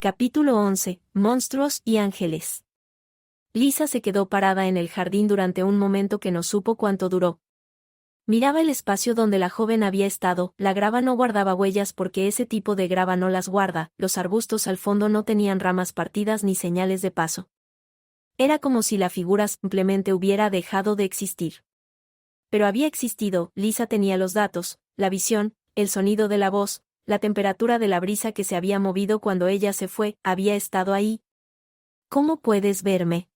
Capítulo 11. Monstruos y ángeles. Lisa se quedó parada en el jardín durante un momento que no supo cuánto duró. Miraba el espacio donde la joven había estado, la grava no guardaba huellas porque ese tipo de grava no las guarda, los arbustos al fondo no tenían ramas partidas ni señales de paso. Era como si la figura simplemente hubiera dejado de existir. Pero había existido, Lisa tenía los datos, la visión, el sonido de la voz, la temperatura de la brisa que se había movido cuando ella se fue, había estado ahí. ¿Cómo puedes verme?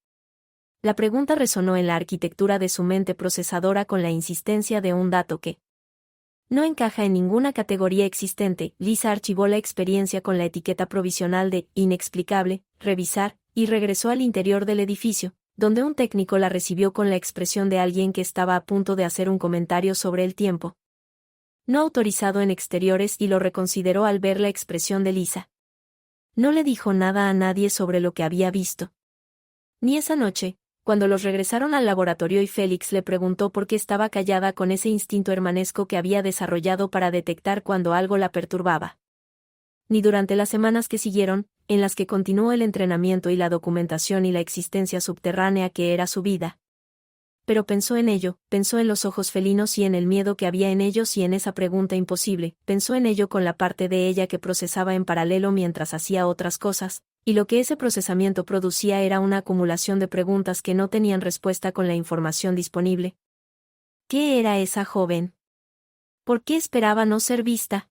La pregunta resonó en la arquitectura de su mente procesadora con la insistencia de un dato que no encaja en ninguna categoría existente. Lisa archivó la experiencia con la etiqueta provisional de inexplicable, revisar, y regresó al interior del edificio, donde un técnico la recibió con la expresión de alguien que estaba a punto de hacer un comentario sobre el tiempo no autorizado en exteriores y lo reconsideró al ver la expresión de Lisa. No le dijo nada a nadie sobre lo que había visto. Ni esa noche, cuando los regresaron al laboratorio y Félix le preguntó por qué estaba callada con ese instinto hermanesco que había desarrollado para detectar cuando algo la perturbaba. Ni durante las semanas que siguieron, en las que continuó el entrenamiento y la documentación y la existencia subterránea que era su vida. Pero pensó en ello, pensó en los ojos felinos y en el miedo que había en ellos y en esa pregunta imposible, pensó en ello con la parte de ella que procesaba en paralelo mientras hacía otras cosas, y lo que ese procesamiento producía era una acumulación de preguntas que no tenían respuesta con la información disponible. ¿Qué era esa joven? ¿Por qué esperaba no ser vista?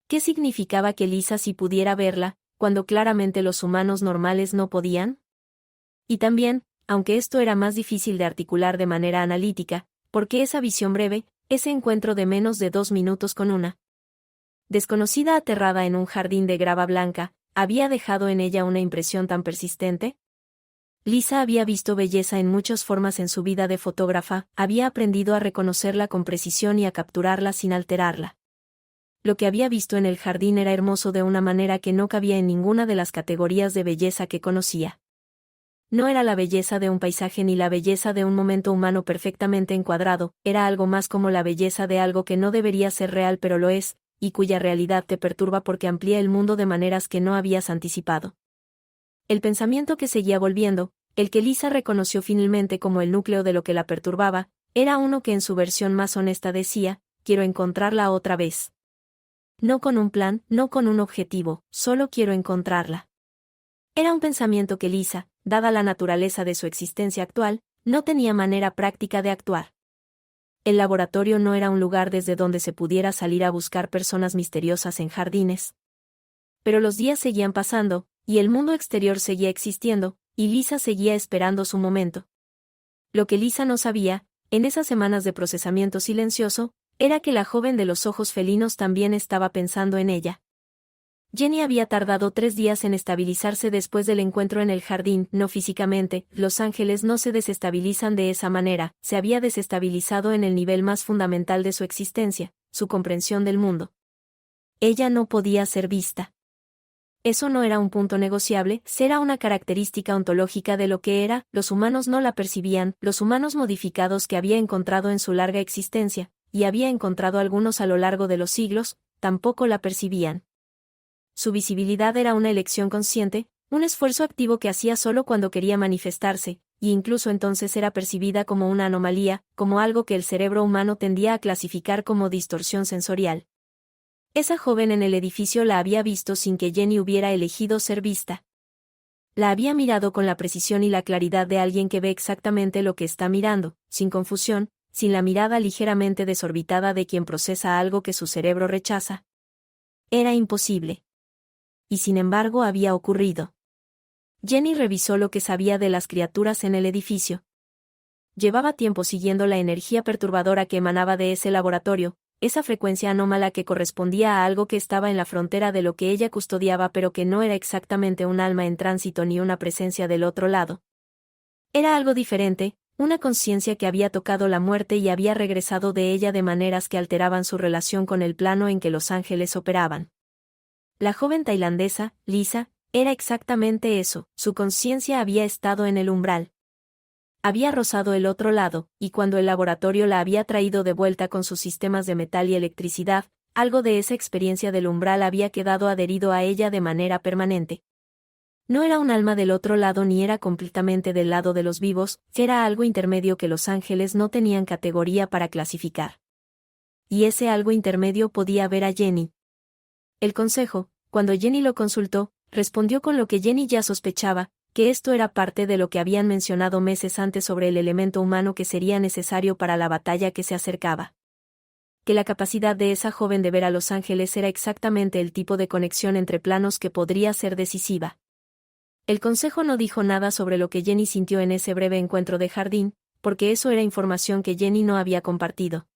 ¿Qué significaba que Lisa sí pudiera verla, cuando claramente los humanos normales no podían? Y también, aunque esto era más difícil de articular de manera analítica, porque esa visión breve, ese encuentro de menos de 2 minutos con una desconocida aterrada en un jardín de grava blanca, había dejado en ella una impresión tan persistente? Lisa había visto belleza en muchas formas en su vida de fotógrafa, había aprendido a reconocerla con precisión y a capturarla sin alterarla. Lo que había visto en el jardín era hermoso de una manera que no cabía en ninguna de las categorías de belleza que conocía. No era la belleza de un paisaje ni la belleza de un momento humano perfectamente encuadrado, era algo más como la belleza de algo que no debería ser real pero lo es, y cuya realidad te perturba porque amplía el mundo de maneras que no habías anticipado. El pensamiento que seguía volviendo, el que Lisa reconoció finalmente como el núcleo de lo que la perturbaba, era uno que en su versión más honesta decía, quiero encontrarla otra vez. No con un plan, no con un objetivo, solo quiero encontrarla. Era un pensamiento que Lisa, dada la naturaleza de su existencia actual, no tenía manera práctica de actuar. El laboratorio no era un lugar desde donde se pudiera salir a buscar personas misteriosas en jardines. Pero los días seguían pasando, y el mundo exterior seguía existiendo, y Lisa seguía esperando su momento. Lo que Lisa no sabía, en esas semanas de procesamiento silencioso, era que la joven de los ojos felinos también estaba pensando en ella. Jenny había tardado 3 días en estabilizarse después del encuentro en el jardín, no físicamente, los ángeles no se desestabilizan de esa manera, se había desestabilizado en el nivel más fundamental de su existencia, su comprensión del mundo. Ella no podía ser vista. Eso no era un punto negociable, era una característica ontológica de lo que era, los humanos no la percibían, los humanos modificados que había encontrado en su larga existencia, y había encontrado algunos a lo largo de los siglos, tampoco la percibían. Su visibilidad era una elección consciente, un esfuerzo activo que hacía solo cuando quería manifestarse, y incluso entonces era percibida como una anomalía, como algo que el cerebro humano tendía a clasificar como distorsión sensorial. Esa joven en el edificio la había visto sin que Jenny hubiera elegido ser vista. La había mirado con la precisión y la claridad de alguien que ve exactamente lo que está mirando, sin confusión, sin la mirada ligeramente desorbitada de quien procesa algo que su cerebro rechaza. Era imposible. Y sin embargo había ocurrido. Jenny revisó lo que sabía de las criaturas en el edificio. Llevaba tiempo siguiendo la energía perturbadora que emanaba de ese laboratorio, esa frecuencia anómala que correspondía a algo que estaba en la frontera de lo que ella custodiaba pero que no era exactamente un alma en tránsito ni una presencia del otro lado. Era algo diferente, una conciencia que había tocado la muerte y había regresado de ella de maneras que alteraban su relación con el plano en que los ángeles operaban. La joven tailandesa, Lisa, era exactamente eso, su conciencia había estado en el umbral. Había rozado el otro lado, y cuando el laboratorio la había traído de vuelta con sus sistemas de metal y electricidad, algo de esa experiencia del umbral había quedado adherido a ella de manera permanente. No era un alma del otro lado ni era completamente del lado de los vivos, era algo intermedio que los ángeles no tenían categoría para clasificar. Y ese algo intermedio podía ver a Jenny. El consejo, cuando Jenny lo consultó, respondió con lo que Jenny ya sospechaba, que esto era parte de lo que habían mencionado meses antes sobre el elemento humano que sería necesario para la batalla que se acercaba. Que la capacidad de esa joven de ver a los ángeles era exactamente el tipo de conexión entre planos que podría ser decisiva. El consejo no dijo nada sobre lo que Jenny sintió en ese breve encuentro de jardín, porque eso era información que Jenny no había compartido.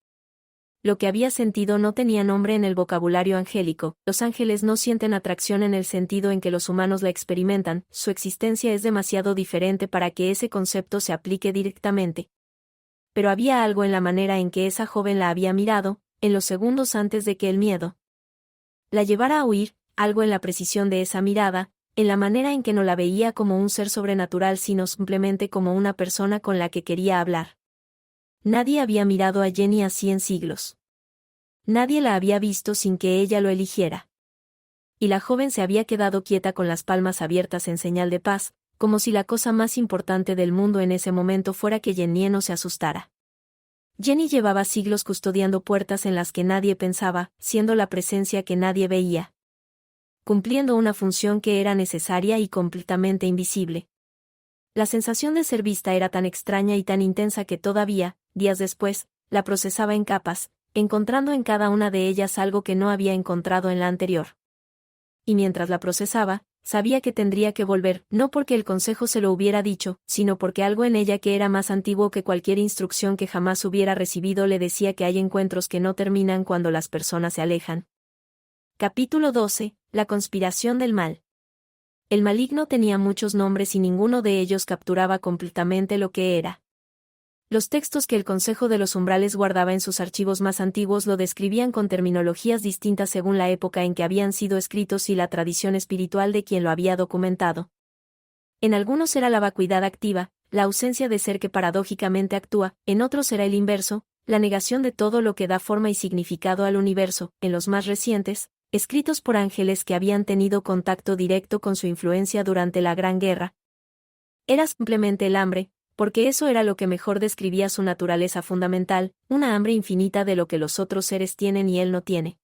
Lo que había sentido no tenía nombre en el vocabulario angélico. Los ángeles no sienten atracción en el sentido en que los humanos la experimentan, su existencia es demasiado diferente para que ese concepto se aplique directamente. Pero había algo en la manera en que esa joven la había mirado, en los segundos antes de que el miedo la llevara a huir, algo en la precisión de esa mirada, en la manera en que no la veía como un ser sobrenatural sino simplemente como una persona con la que quería hablar. Nadie había mirado a Jenny así en siglos. Nadie la había visto sin que ella lo eligiera. Y la joven se había quedado quieta con las palmas abiertas en señal de paz, como si la cosa más importante del mundo en ese momento fuera que Jenny no se asustara. Jenny llevaba siglos custodiando puertas en las que nadie pensaba, siendo la presencia que nadie veía. Cumpliendo una función que era necesaria y completamente invisible. La sensación de ser vista era tan extraña y tan intensa que todavía, días después, la procesaba en capas, encontrando en cada una de ellas algo que no había encontrado en la anterior. Y mientras la procesaba, sabía que tendría que volver, no porque el consejo se lo hubiera dicho, sino porque algo en ella que era más antiguo que cualquier instrucción que jamás hubiera recibido le decía que hay encuentros que no terminan cuando las personas se alejan. Capítulo 12. La conspiración del mal. El maligno tenía muchos nombres y ninguno de ellos capturaba completamente lo que era. Los textos que el Consejo de los Umbrales guardaba en sus archivos más antiguos lo describían con terminologías distintas según la época en que habían sido escritos y la tradición espiritual de quien lo había documentado. En algunos era la vacuidad activa, la ausencia de ser que paradójicamente actúa, en otros era el inverso, la negación de todo lo que da forma y significado al universo, en los más recientes, escritos por ángeles que habían tenido contacto directo con su influencia durante la Gran Guerra. Era simplemente el hambre, porque eso era lo que mejor describía su naturaleza fundamental, una hambre infinita de lo que los otros seres tienen y él no tiene.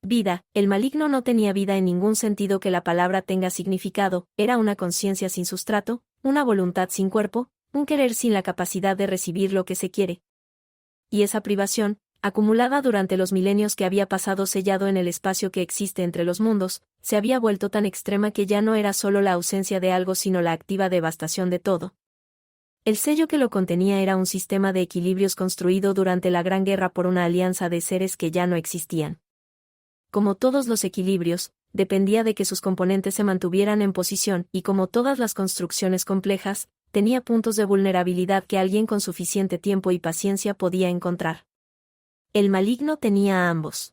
Vida, el maligno no tenía vida en ningún sentido que la palabra tenga significado, era una conciencia sin sustrato, una voluntad sin cuerpo, un querer sin la capacidad de recibir lo que se quiere. Y esa privación, acumulada durante los milenios que había pasado sellado en el espacio que existe entre los mundos, se había vuelto tan extrema que ya no era solo la ausencia de algo sino la activa devastación de todo. El sello que lo contenía era un sistema de equilibrios construido durante la Gran Guerra por una alianza de seres que ya no existían. Como todos los equilibrios, dependía de que sus componentes se mantuvieran en posición y como todas las construcciones complejas, tenía puntos de vulnerabilidad que alguien con suficiente tiempo y paciencia podía encontrar. El maligno tenía a ambos.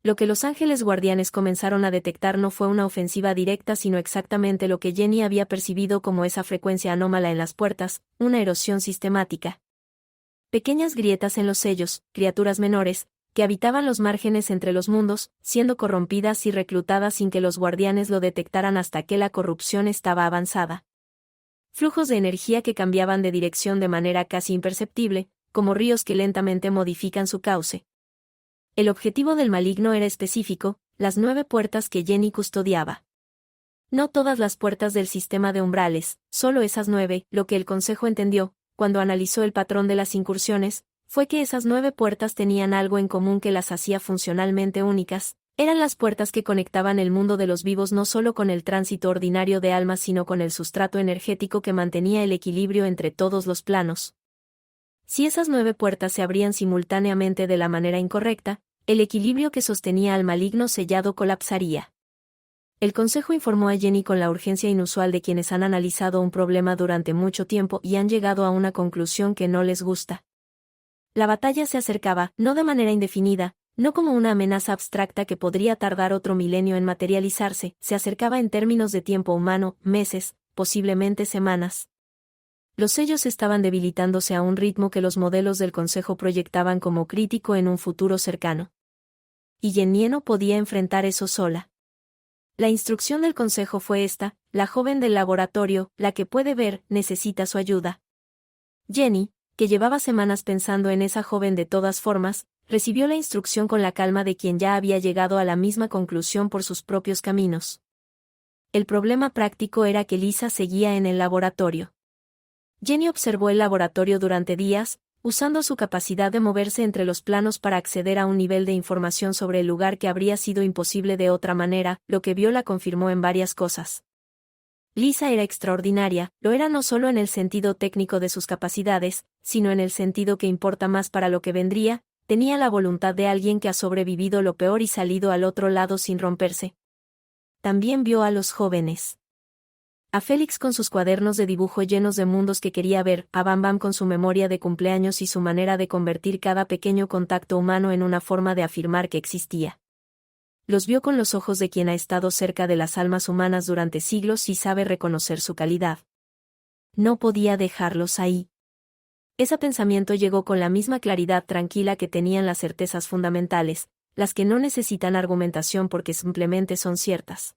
Lo que los ángeles guardianes comenzaron a detectar no fue una ofensiva directa sino exactamente lo que Jenny había percibido como esa frecuencia anómala en las puertas, una erosión sistemática. Pequeñas grietas en los sellos, criaturas menores, que habitaban los márgenes entre los mundos, siendo corrompidas y reclutadas sin que los guardianes lo detectaran hasta que la corrupción estaba avanzada. Flujos de energía que cambiaban de dirección de manera casi imperceptible, como ríos que lentamente modifican su cauce. El objetivo del maligno era específico, las 9 puertas que Jenny custodiaba. No todas las puertas del sistema de umbrales, solo esas 9, lo que el Consejo entendió, cuando analizó el patrón de las incursiones, fue que esas 9 puertas tenían algo en común que las hacía funcionalmente únicas, eran las puertas que conectaban el mundo de los vivos no solo con el tránsito ordinario de almas sino con el sustrato energético que mantenía el equilibrio entre todos los planos. Si esas 9 puertas se abrían simultáneamente de la manera incorrecta, el equilibrio que sostenía al maligno sellado colapsaría. El Consejo informó a Jenny con la urgencia inusual de quienes han analizado un problema durante mucho tiempo y han llegado a una conclusión que no les gusta. La batalla se acercaba, no de manera indefinida, no como una amenaza abstracta que podría tardar otro milenio en materializarse, se acercaba en términos de tiempo humano, meses, posiblemente semanas. Los sellos estaban debilitándose a un ritmo que los modelos del Consejo proyectaban como crítico en un futuro cercano. Y Jenny no podía enfrentar eso sola. La instrucción del consejo fue esta: la joven del laboratorio, la que puede ver, necesita su ayuda. Jenny, que llevaba semanas pensando en esa joven de todas formas, recibió la instrucción con la calma de quien ya había llegado a la misma conclusión por sus propios caminos. El problema práctico era que Lisa seguía en el laboratorio. Jenny observó el laboratorio durante días, usando su capacidad de moverse entre los planos para acceder a un nivel de información sobre el lugar que habría sido imposible de otra manera. Lo que vio la confirmó en varias cosas. Lisa era extraordinaria, lo era no solo en el sentido técnico de sus capacidades, sino en el sentido que importa más para lo que vendría: tenía la voluntad de alguien que ha sobrevivido lo peor y salido al otro lado sin romperse. También vio a los jóvenes. A Félix con sus cuadernos de dibujo llenos de mundos que quería ver, a Bam Bam con su memoria de cumpleaños y su manera de convertir cada pequeño contacto humano en una forma de afirmar que existía. Los vio con los ojos de quien ha estado cerca de las almas humanas durante siglos y sabe reconocer su calidad. No podía dejarlos ahí. Ese pensamiento llegó con la misma claridad tranquila que tenían las certezas fundamentales, las que no necesitan argumentación porque simplemente son ciertas.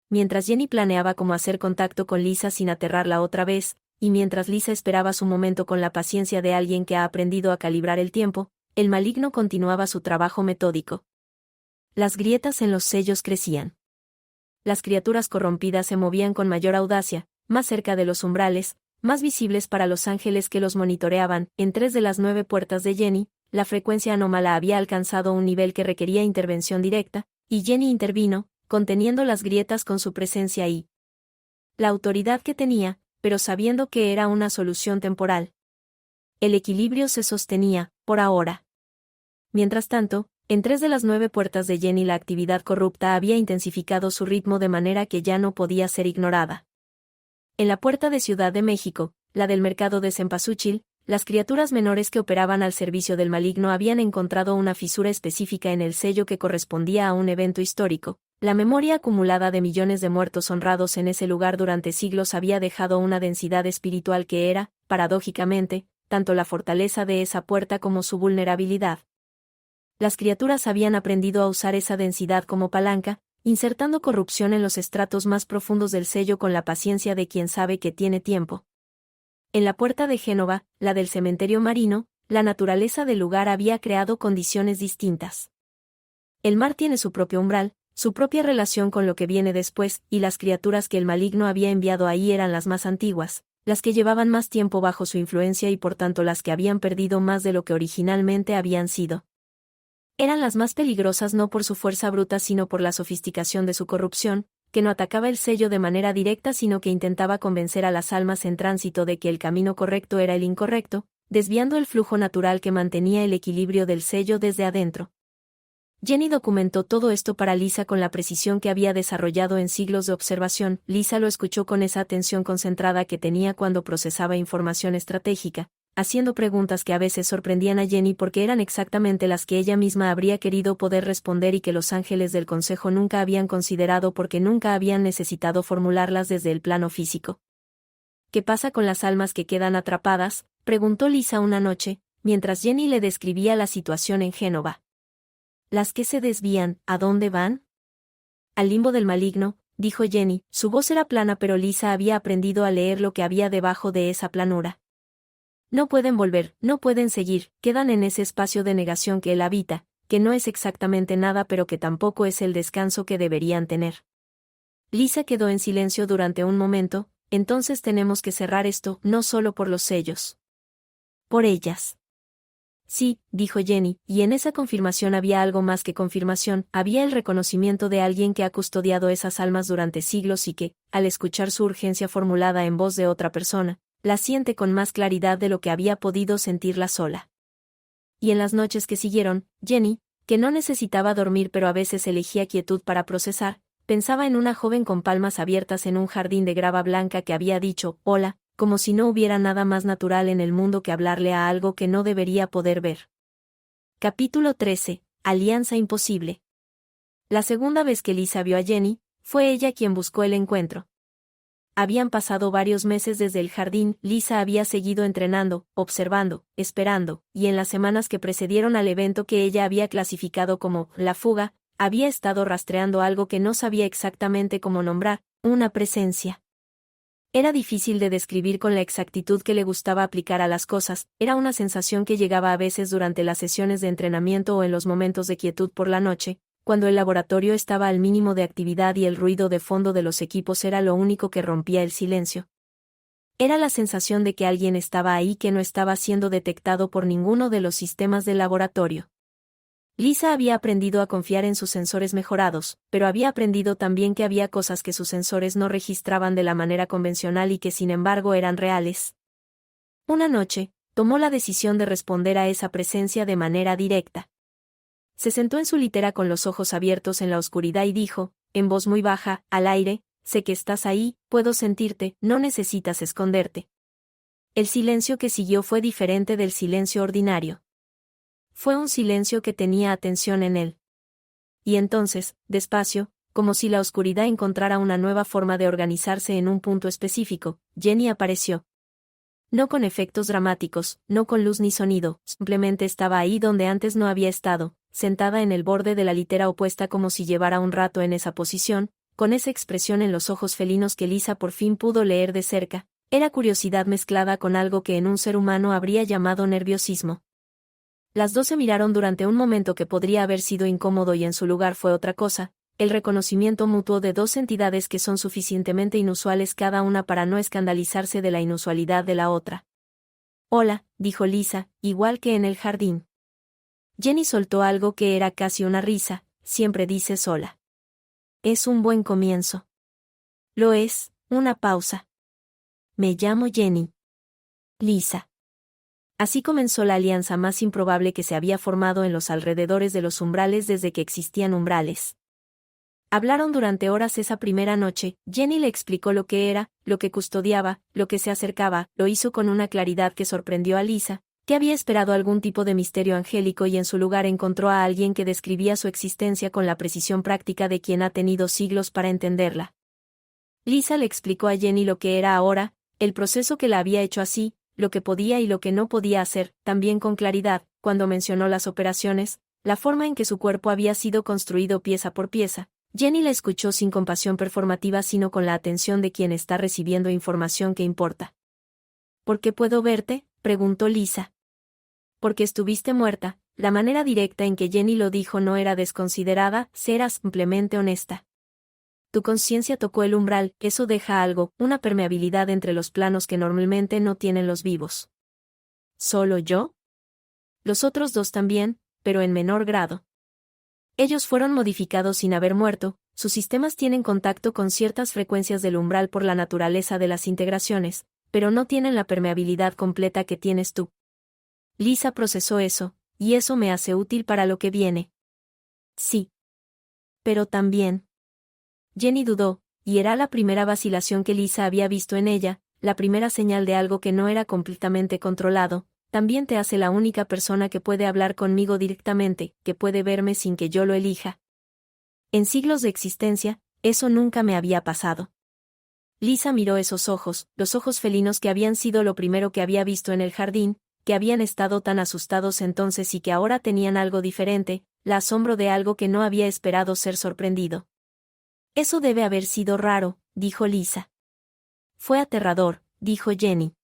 Mientras Jenny planeaba cómo hacer contacto con Lisa sin aterrarla otra vez, y mientras Lisa esperaba su momento con la paciencia de alguien que ha aprendido a calibrar el tiempo, el maligno continuaba su trabajo metódico. Las grietas en los sellos crecían. Las criaturas corrompidas se movían con mayor audacia, más cerca de los umbrales, más visibles para los ángeles que los monitoreaban. En 3 de las 9 puertas de Jenny, la frecuencia anómala había alcanzado un nivel que requería intervención directa, y Jenny intervino, conteniendo las grietas con su presencia ahí. La autoridad que tenía, pero sabiendo que era una solución temporal. El equilibrio se sostenía, por ahora. Mientras tanto, en 3 de las 9 puertas de Jenny la actividad corrupta había intensificado su ritmo de manera que ya no podía ser ignorada. En la puerta de Ciudad de México, la del mercado de Cempasúchil, las criaturas menores que operaban al servicio del maligno habían encontrado una fisura específica en el sello que correspondía a un evento histórico. La memoria acumulada de millones de muertos honrados en ese lugar durante siglos había dejado una densidad espiritual que era, paradójicamente, tanto la fortaleza de esa puerta como su vulnerabilidad. Las criaturas habían aprendido a usar esa densidad como palanca, insertando corrupción en los estratos más profundos del sello con la paciencia de quien sabe que tiene tiempo. En la puerta de Génova, la del cementerio marino, la naturaleza del lugar había creado condiciones distintas. El mar tiene su propio umbral, su propia relación con lo que viene después, y las criaturas que el maligno había enviado ahí eran las más antiguas, las que llevaban más tiempo bajo su influencia y por tanto las que habían perdido más de lo que originalmente habían sido. Eran las más peligrosas no por su fuerza bruta sino por la sofisticación de su corrupción, que no atacaba el sello de manera directa sino que intentaba convencer a las almas en tránsito de que el camino correcto era el incorrecto, desviando el flujo natural que mantenía el equilibrio del sello desde adentro. Jenny documentó todo esto para Lisa con la precisión que había desarrollado en siglos de observación. Lisa lo escuchó con esa atención concentrada que tenía cuando procesaba información estratégica, haciendo preguntas que a veces sorprendían a Jenny porque eran exactamente las que ella misma habría querido poder responder y que los ángeles del consejo nunca habían considerado porque nunca habían necesitado formularlas desde el plano físico. ¿Qué pasa con las almas que quedan atrapadas?, preguntó Lisa una noche, mientras Jenny le describía la situación en Génova. Las que se desvían, ¿a dónde van? Al limbo del maligno, dijo Jenny. Su voz era plana pero Lisa había aprendido a leer lo que había debajo de esa planura. No pueden volver, no pueden seguir, quedan en ese espacio de negación que él habita, que no es exactamente nada pero que tampoco es el descanso que deberían tener. Lisa quedó en silencio durante un momento. Entonces tenemos que cerrar esto, no solo por los sellos. Por ellas. Sí, dijo Jenny, y en esa confirmación había algo más que confirmación, había el reconocimiento de alguien que ha custodiado esas almas durante siglos y que, al escuchar su urgencia formulada en voz de otra persona, la siente con más claridad de lo que había podido sentirla sola. Y en las noches que siguieron, Jenny, que no necesitaba dormir pero a veces elegía quietud para procesar, pensaba en una joven con palmas abiertas en un jardín de grava blanca que había dicho, hola, como si no hubiera nada más natural en el mundo que hablarle a algo que no debería poder ver. Capítulo 13. Alianza imposible. La segunda vez que Lisa vio a Jenny, fue ella quien buscó el encuentro. Habían pasado varios meses desde el jardín. Lisa había seguido entrenando, observando, esperando, y en las semanas que precedieron al evento que ella había clasificado como la fuga, había estado rastreando algo que no sabía exactamente cómo nombrar, una presencia. Era difícil de describir con la exactitud que le gustaba aplicar a las cosas, era una sensación que llegaba a veces durante las sesiones de entrenamiento o en los momentos de quietud por la noche, cuando el laboratorio estaba al mínimo de actividad y el ruido de fondo de los equipos era lo único que rompía el silencio. Era la sensación de que alguien estaba ahí que no estaba siendo detectado por ninguno de los sistemas del laboratorio. Lisa había aprendido a confiar en sus sensores mejorados, pero había aprendido también que había cosas que sus sensores no registraban de la manera convencional y que sin embargo eran reales. Una noche, tomó la decisión de responder a esa presencia de manera directa. Se sentó en su litera con los ojos abiertos en la oscuridad y dijo, en voz muy baja, al aire, sé que estás ahí, puedo sentirte, no necesitas esconderte. El silencio que siguió fue diferente del silencio ordinario. Fue un silencio que tenía atención en él. Y entonces, despacio, como si la oscuridad encontrara una nueva forma de organizarse en un punto específico, Jenny apareció. No con efectos dramáticos, no con luz ni sonido, simplemente estaba ahí donde antes no había estado, sentada en el borde de la litera opuesta como si llevara un rato en esa posición, con esa expresión en los ojos felinos que Lisa por fin pudo leer de cerca. Era curiosidad mezclada con algo que en un ser humano habría llamado nerviosismo. Las dos se miraron durante un momento que podría haber sido incómodo y en su lugar fue otra cosa, el reconocimiento mutuo de dos entidades que son suficientemente inusuales cada una para no escandalizarse de la inusualidad de la otra. Hola, dijo Lisa, igual que en el jardín. Jenny soltó algo que era casi una risa, siempre dices hola. Es un buen comienzo. Lo es, una pausa. Me llamo Jenny. Lisa. Así comenzó la alianza más improbable que se había formado en los alrededores de los umbrales desde que existían umbrales. Hablaron durante horas esa primera noche, Jenny le explicó lo que era, lo que custodiaba, lo que se acercaba, lo hizo con una claridad que sorprendió a Lisa, que había esperado algún tipo de misterio angélico y en su lugar encontró a alguien que describía su existencia con la precisión práctica de quien ha tenido siglos para entenderla. Lisa le explicó a Jenny lo que era ahora, el proceso que la había hecho así, lo que podía y lo que no podía hacer, también con claridad, cuando mencionó las operaciones, la forma en que su cuerpo había sido construido pieza por pieza. Jenny la escuchó sin compasión performativa sino con la atención de quien está recibiendo información que importa. ¿Por qué puedo verte?, preguntó Lisa. Porque estuviste muerta. La manera directa en que Jenny lo dijo no era desconsiderada, era simplemente honesta. Tu conciencia tocó el umbral, eso deja algo, una permeabilidad entre los planos que normalmente no tienen los vivos. ¿Solo yo? Los otros dos también, pero en menor grado. Ellos fueron modificados sin haber muerto, sus sistemas tienen contacto con ciertas frecuencias del umbral por la naturaleza de las integraciones, pero no tienen la permeabilidad completa que tienes tú. Lisa procesó eso, y eso me hace útil para lo que viene. Sí. Pero también. Jenny dudó, y era la primera vacilación que Lisa había visto en ella, la primera señal de algo que no era completamente controlado. También te hace la única persona que puede hablar conmigo directamente, que puede verme sin que yo lo elija. En siglos de existencia, eso nunca me había pasado. Lisa miró esos ojos, los ojos felinos que habían sido lo primero que había visto en el jardín, que habían estado tan asustados entonces y que ahora tenían algo diferente, el asombro de algo que no había esperado ser sorprendido. Eso debe haber sido raro, dijo Lisa. Fue aterrador, dijo Jenny.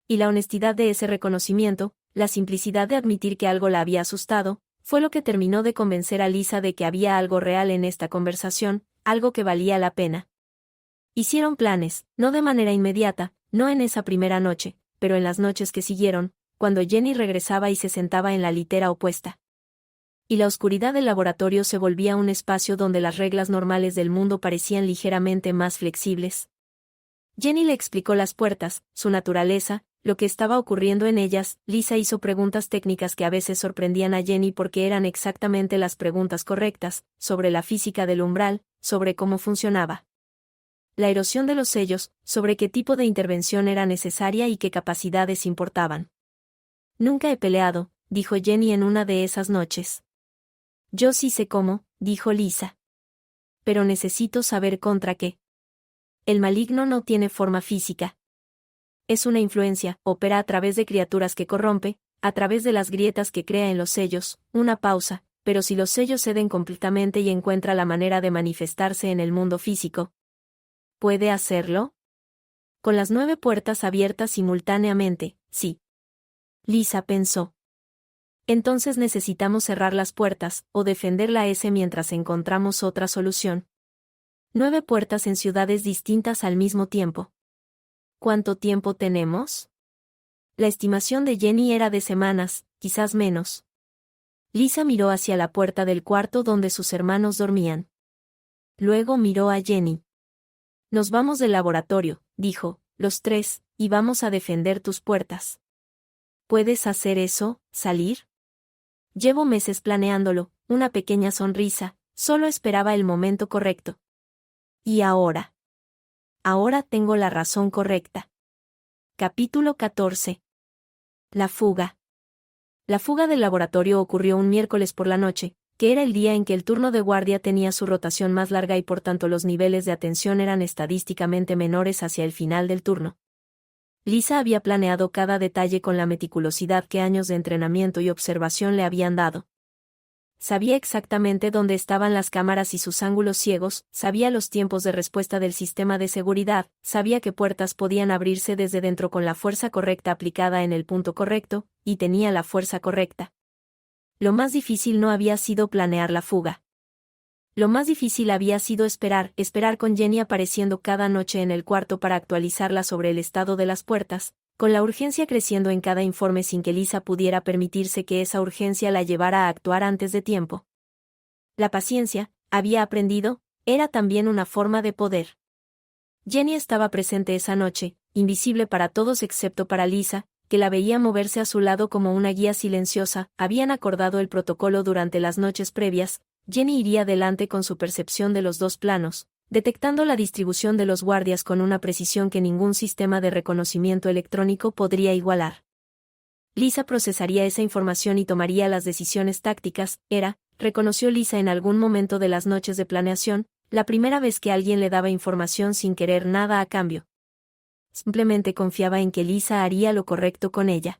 Y la honestidad de ese reconocimiento, la simplicidad de admitir que algo la había asustado, fue lo que terminó de convencer a Lisa de que había algo real en esta conversación, algo que valía la pena. Hicieron planes, no de manera inmediata, no en esa primera noche, pero en las noches que siguieron, cuando Jenny regresaba y se sentaba en la litera opuesta. Y la oscuridad del laboratorio se volvía un espacio donde las reglas normales del mundo parecían ligeramente más flexibles. Jenny le explicó las puertas, su naturaleza, lo que estaba ocurriendo en ellas. Lisa hizo preguntas técnicas que a veces sorprendían a Jenny porque eran exactamente las preguntas correctas, sobre la física del umbral, sobre cómo funcionaba la erosión de los sellos, sobre qué tipo de intervención era necesaria y qué capacidades importaban. Nunca he peleado, dijo Jenny en una de esas noches. Yo sí sé cómo, dijo Lisa. Pero necesito saber contra qué. El maligno no tiene forma física. Es una influencia, opera a través de criaturas que corrompe, a través de las grietas que crea en los sellos. Una pausa. pero si los sellos ceden completamente y encuentra la manera de manifestarse en el mundo físico, ¿puede hacerlo? Con las 9 puertas abiertas simultáneamente, sí. Lisa pensó. Entonces necesitamos cerrar las puertas, o defender la S mientras encontramos otra solución. 9 puertas en ciudades distintas al mismo tiempo. ¿Cuánto tiempo tenemos? La estimación de Jenny era de semanas, quizás menos. Lisa miró hacia la puerta del cuarto donde sus hermanos dormían. Luego miró a Jenny. Nos vamos del laboratorio, dijo, los 3, y vamos a defender tus puertas. ¿Puedes hacer eso, salir? Llevo meses planeándolo, una pequeña sonrisa, solo esperaba el momento correcto. ¿Y ahora? Ahora tengo la razón correcta. Capítulo 14. La fuga. La fuga del laboratorio ocurrió un miércoles por la noche, que era el día en que el turno de guardia tenía su rotación más larga y por tanto los niveles de atención eran estadísticamente menores hacia el final del turno. Lisa había planeado cada detalle con la meticulosidad que años de entrenamiento y observación le habían dado. Sabía exactamente dónde estaban las cámaras y sus ángulos ciegos, sabía los tiempos de respuesta del sistema de seguridad, sabía qué puertas podían abrirse desde dentro con la fuerza correcta aplicada en el punto correcto, y tenía la fuerza correcta. Lo más difícil no había sido planear la fuga. Lo más difícil había sido esperar con Jenny apareciendo cada noche en el cuarto para actualizarla sobre el estado de las puertas, con la urgencia creciendo en cada informe sin que Lisa pudiera permitirse que esa urgencia la llevara a actuar antes de tiempo. La paciencia, había aprendido, era también una forma de poder. Jenny estaba presente esa noche, invisible para todos excepto para Lisa, que la veía moverse a su lado como una guía silenciosa. Habían acordado el protocolo durante las noches previas. Jenny iría adelante con su percepción de los 2 planos, detectando la distribución de los guardias con una precisión que ningún sistema de reconocimiento electrónico podría igualar. Lisa procesaría esa información y tomaría las decisiones tácticas. Reconoció Lisa en algún momento de las noches de planeación, la primera vez que alguien le daba información sin querer nada a cambio. Simplemente confiaba en que Lisa haría lo correcto con ella.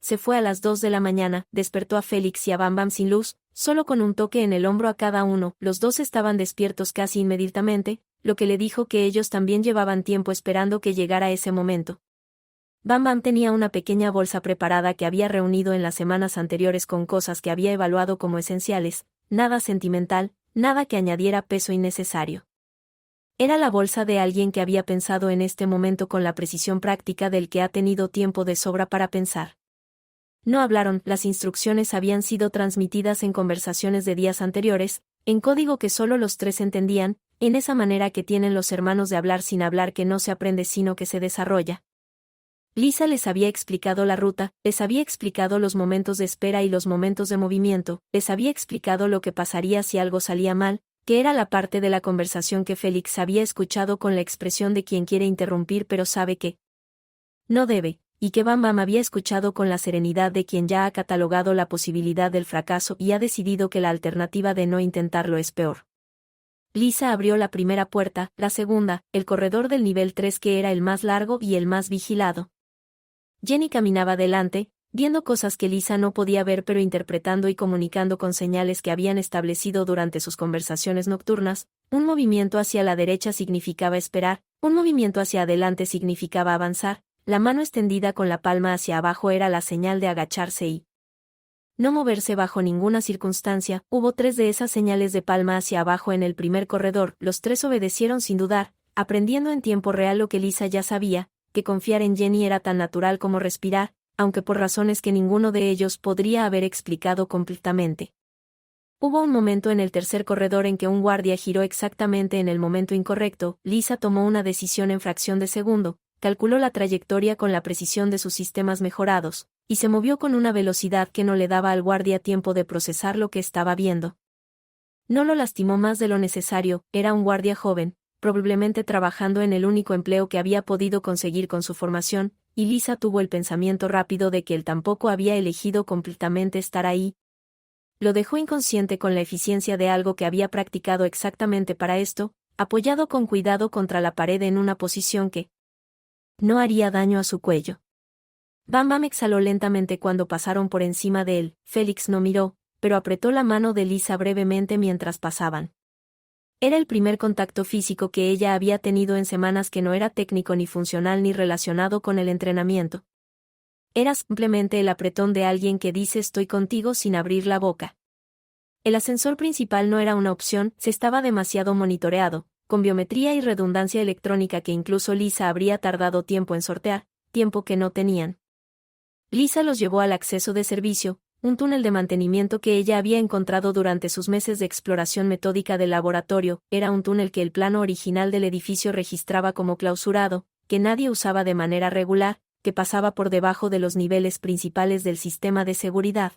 Se fue a las 2 de la mañana, despertó a Félix y a Bam Bam sin luz, solo con un toque en el hombro a cada uno. Los 2 estaban despiertos casi inmediatamente, lo que le dijo que ellos también llevaban tiempo esperando que llegara ese momento. Bam Bam tenía una pequeña bolsa preparada que había reunido en las semanas anteriores con cosas que había evaluado como esenciales, nada sentimental, nada que añadiera peso innecesario. Era la bolsa de alguien que había pensado en este momento con la precisión práctica del que ha tenido tiempo de sobra para pensar. No hablaron, las instrucciones habían sido transmitidas en conversaciones de días anteriores, en código que solo los 3 entendían, en esa manera que tienen los hermanos de hablar sin hablar que no se aprende sino que se desarrolla. Lisa les había explicado la ruta, les había explicado los momentos de espera y los momentos de movimiento, les había explicado lo que pasaría si algo salía mal, que era la parte de la conversación que Félix había escuchado con la expresión de quien quiere interrumpir pero sabe que no debe, y que Bam Bam había escuchado con la serenidad de quien ya ha catalogado la posibilidad del fracaso y ha decidido que la alternativa de no intentarlo es peor. Lisa abrió la primera puerta, la segunda, el corredor del nivel 3 que era el más largo y el más vigilado. Jenny caminaba delante, viendo cosas que Lisa no podía ver pero interpretando y comunicando con señales que habían establecido durante sus conversaciones nocturnas. Un movimiento hacia la derecha significaba esperar, un movimiento hacia adelante significaba avanzar, la mano extendida con la palma hacia abajo era la señal de agacharse y no moverse bajo ninguna circunstancia. Hubo 3 de esas señales de palma hacia abajo en el primer corredor, los 3 obedecieron sin dudar, aprendiendo en tiempo real lo que Lisa ya sabía, que confiar en Jenny era tan natural como respirar, aunque por razones que ninguno de ellos podría haber explicado completamente. Hubo un momento en el tercer corredor en que un guardia giró exactamente en el momento incorrecto. Lisa tomó una decisión en fracción de segundo, calculó la trayectoria con la precisión de sus sistemas mejorados, y se movió con una velocidad que no le daba al guardia tiempo de procesar lo que estaba viendo. No lo lastimó más de lo necesario, era un guardia joven, probablemente trabajando en el único empleo que había podido conseguir con su formación, y Lisa tuvo el pensamiento rápido de que él tampoco había elegido completamente estar ahí. Lo dejó inconsciente con la eficiencia de algo que había practicado exactamente para esto, apoyado con cuidado contra la pared en una posición que no haría daño a su cuello. Bam Bam exhaló lentamente cuando pasaron por encima de él. Félix no miró, pero apretó la mano de Lisa brevemente mientras pasaban. Era el primer contacto físico que ella había tenido en semanas, que no era técnico ni funcional ni relacionado con el entrenamiento. Era simplemente el apretón de alguien que dice estoy contigo sin abrir la boca. El ascensor principal no era una opción, se estaba demasiado monitoreado, con biometría y redundancia electrónica que incluso Lisa habría tardado tiempo en sortear, tiempo que no tenían. Lisa los llevó al acceso de servicio, un túnel de mantenimiento que ella había encontrado durante sus meses de exploración metódica del laboratorio. Era un túnel que el plano original del edificio registraba como clausurado, que nadie usaba de manera regular, que pasaba por debajo de los niveles principales del sistema de seguridad.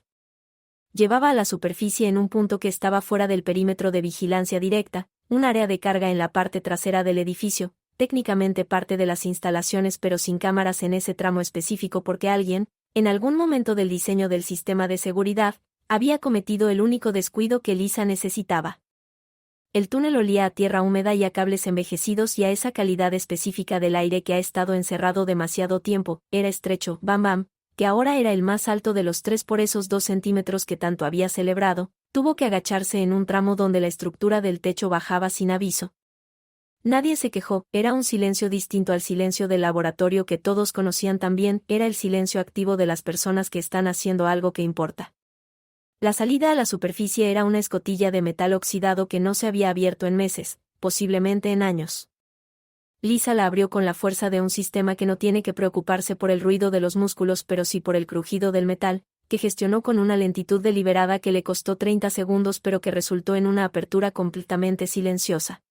Llevaba a la superficie en un punto que estaba fuera del perímetro de vigilancia directa, un área de carga en la parte trasera del edificio, técnicamente parte de las instalaciones pero sin cámaras en ese tramo específico porque alguien, en algún momento del diseño del sistema de seguridad, había cometido el único descuido que Lisa necesitaba. El túnel olía a tierra húmeda y a cables envejecidos y a esa calidad específica del aire que ha estado encerrado demasiado tiempo. Era estrecho, Bam Bam, que ahora era el más alto de los tres por esos 2 centímetros que tanto había celebrado, tuvo que agacharse en un tramo donde la estructura del techo bajaba sin aviso. Nadie se quejó, era un silencio distinto al silencio del laboratorio que todos conocían también, era el silencio activo de las personas que están haciendo algo que importa. La salida a la superficie era una escotilla de metal oxidado que no se había abierto en meses, posiblemente en años. Lisa la abrió con la fuerza de un sistema que no tiene que preocuparse por el ruido de los músculos pero sí por el crujido del metal, que gestionó con una lentitud deliberada que le costó 30 segundos pero que resultó en una apertura completamente silenciosa.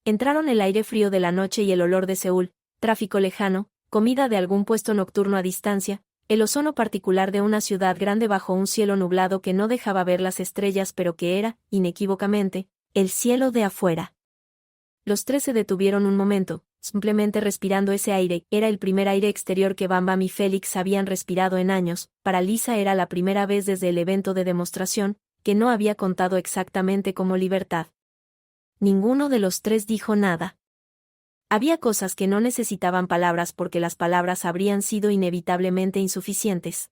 Entraron el aire frío de la noche y el olor de Seúl, tráfico lejano, comida de algún puesto nocturno a distancia, el ozono particular de una ciudad grande bajo un cielo nublado que no dejaba ver las estrellas pero que era, inequívocamente, el cielo de afuera. Los tres se detuvieron un momento, simplemente respirando ese aire. Era el primer aire exterior que Bam Bam y Félix habían respirado en años. Para Lisa era la primera vez desde el evento de demostración, que no había contado exactamente como libertad. Ninguno de los tres dijo nada. Había cosas que no necesitaban palabras porque las palabras habrían sido inevitablemente insuficientes.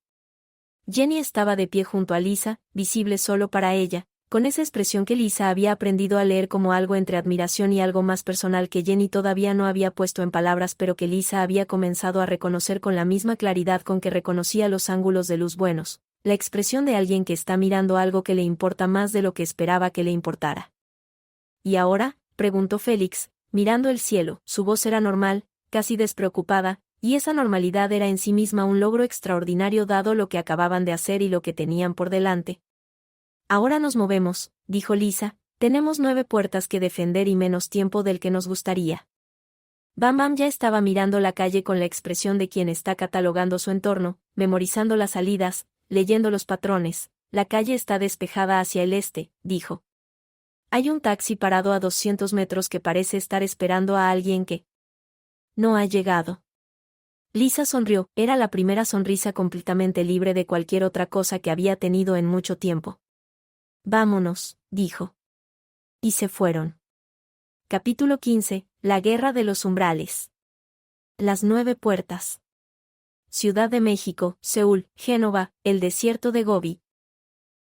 Jenny estaba de pie junto a Lisa, visible solo para ella, con esa expresión que Lisa había aprendido a leer como algo entre admiración y algo más personal que Jenny todavía no había puesto en palabras pero que Lisa había comenzado a reconocer con la misma claridad con que reconocía los ángulos de luz buenos, la expresión de alguien que está mirando algo que le importa más de lo que esperaba que le importara. ¿Y ahora?, preguntó Félix, mirando el cielo. Su voz era normal, casi despreocupada, y esa normalidad era en sí misma un logro extraordinario dado lo que acababan de hacer y lo que tenían por delante. Ahora nos movemos, dijo Lisa, tenemos 9 puertas que defender y menos tiempo del que nos gustaría. Bam Bam ya estaba mirando la calle con la expresión de quien está catalogando su entorno, memorizando las salidas, leyendo los patrones. La calle está despejada hacia el este, dijo. Hay un taxi parado a 200 metros que parece estar esperando a alguien que no ha llegado. Lisa sonrió, era la primera sonrisa completamente libre de cualquier otra cosa que había tenido en mucho tiempo. Vámonos, dijo. Y se fueron. Capítulo 15, La Guerra de los Umbrales. Las 9 puertas. Ciudad de México, Seúl, Génova, el desierto de Gobi.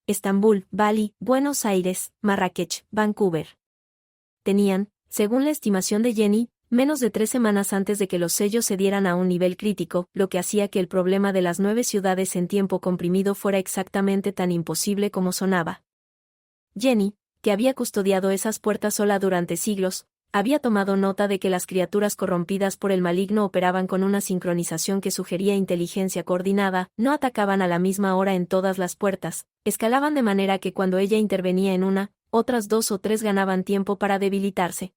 Estambul, Bali, Buenos Aires, Marrakech, Vancouver. Tenían, según la estimación de Jenny, menos de 3 semanas antes de que los sellos se dieran a un nivel crítico, lo que hacía que el problema de las 9 ciudades en tiempo comprimido fuera exactamente tan imposible como sonaba. Jenny, que había custodiado esas puertas sola durante siglos, había tomado nota de que las criaturas corrompidas por el maligno operaban con una sincronización que sugería inteligencia coordinada, no atacaban a la misma hora en todas las puertas, escalaban de manera que cuando ella intervenía en una, otras 2 o 3 ganaban tiempo para debilitarse.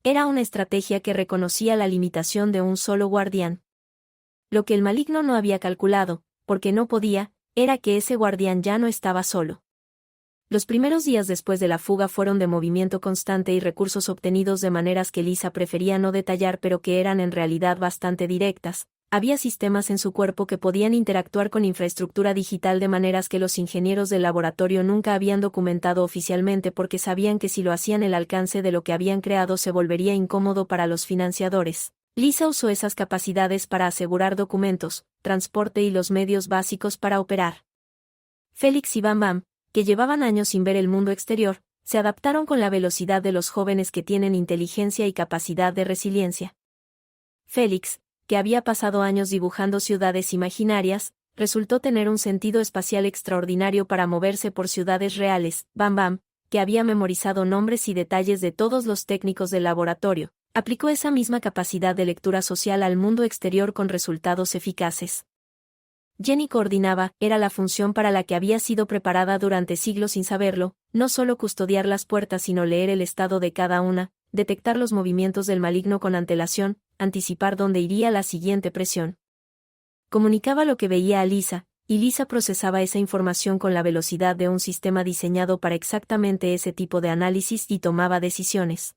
Era una estrategia que reconocía la limitación de un solo guardián. Lo que el maligno no había calculado, porque no podía, era que ese guardián ya no estaba solo. Los primeros días después de la fuga fueron de movimiento constante y recursos obtenidos de maneras que Lisa prefería no detallar pero que eran en realidad bastante directas. Había sistemas en su cuerpo que podían interactuar con infraestructura digital de maneras que los ingenieros del laboratorio nunca habían documentado oficialmente porque sabían que si lo hacían el alcance de lo que habían creado se volvería incómodo para los financiadores. Lisa usó esas capacidades para asegurar documentos, transporte y los medios básicos para operar. Félix y Bam Bam, que llevaban años sin ver el mundo exterior, se adaptaron con la velocidad de los jóvenes que tienen inteligencia y capacidad de resiliencia. Félix, que había pasado años dibujando ciudades imaginarias, resultó tener un sentido espacial extraordinario para moverse por ciudades reales. Bam Bam, que había memorizado nombres y detalles de todos los técnicos del laboratorio, aplicó esa misma capacidad de lectura social al mundo exterior con resultados eficaces. Jenny coordinaba, era la función para la que había sido preparada durante siglos sin saberlo, no solo custodiar las puertas sino leer el estado de cada una, detectar los movimientos del maligno con antelación, anticipar dónde iría la siguiente presión. Comunicaba lo que veía a Lisa, y Lisa procesaba esa información con la velocidad de un sistema diseñado para exactamente ese tipo de análisis y tomaba decisiones.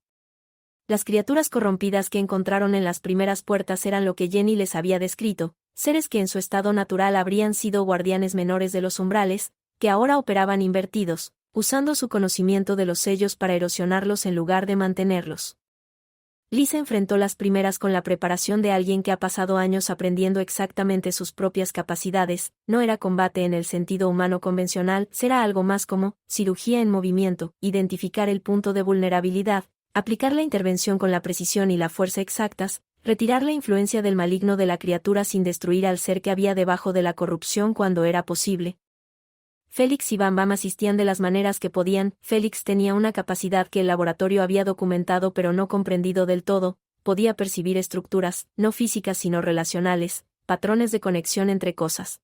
Las criaturas corrompidas que encontraron en las primeras puertas eran lo que Jenny les había descrito, seres que en su estado natural habrían sido guardianes menores de los umbrales, que ahora operaban invertidos, usando su conocimiento de los sellos para erosionarlos en lugar de mantenerlos. Lisa enfrentó las primeras con la preparación de alguien que ha pasado años aprendiendo exactamente sus propias capacidades. No era combate en el sentido humano convencional, será algo más como cirugía en movimiento, identificar el punto de vulnerabilidad, aplicar la intervención con la precisión y la fuerza exactas, retirar la influencia del maligno de la criatura sin destruir al ser que había debajo de la corrupción cuando era posible. Félix y Bam Bam asistían de las maneras que podían. Félix tenía una capacidad que el laboratorio había documentado pero no comprendido del todo, podía percibir estructuras, no físicas sino relacionales, patrones de conexión entre cosas.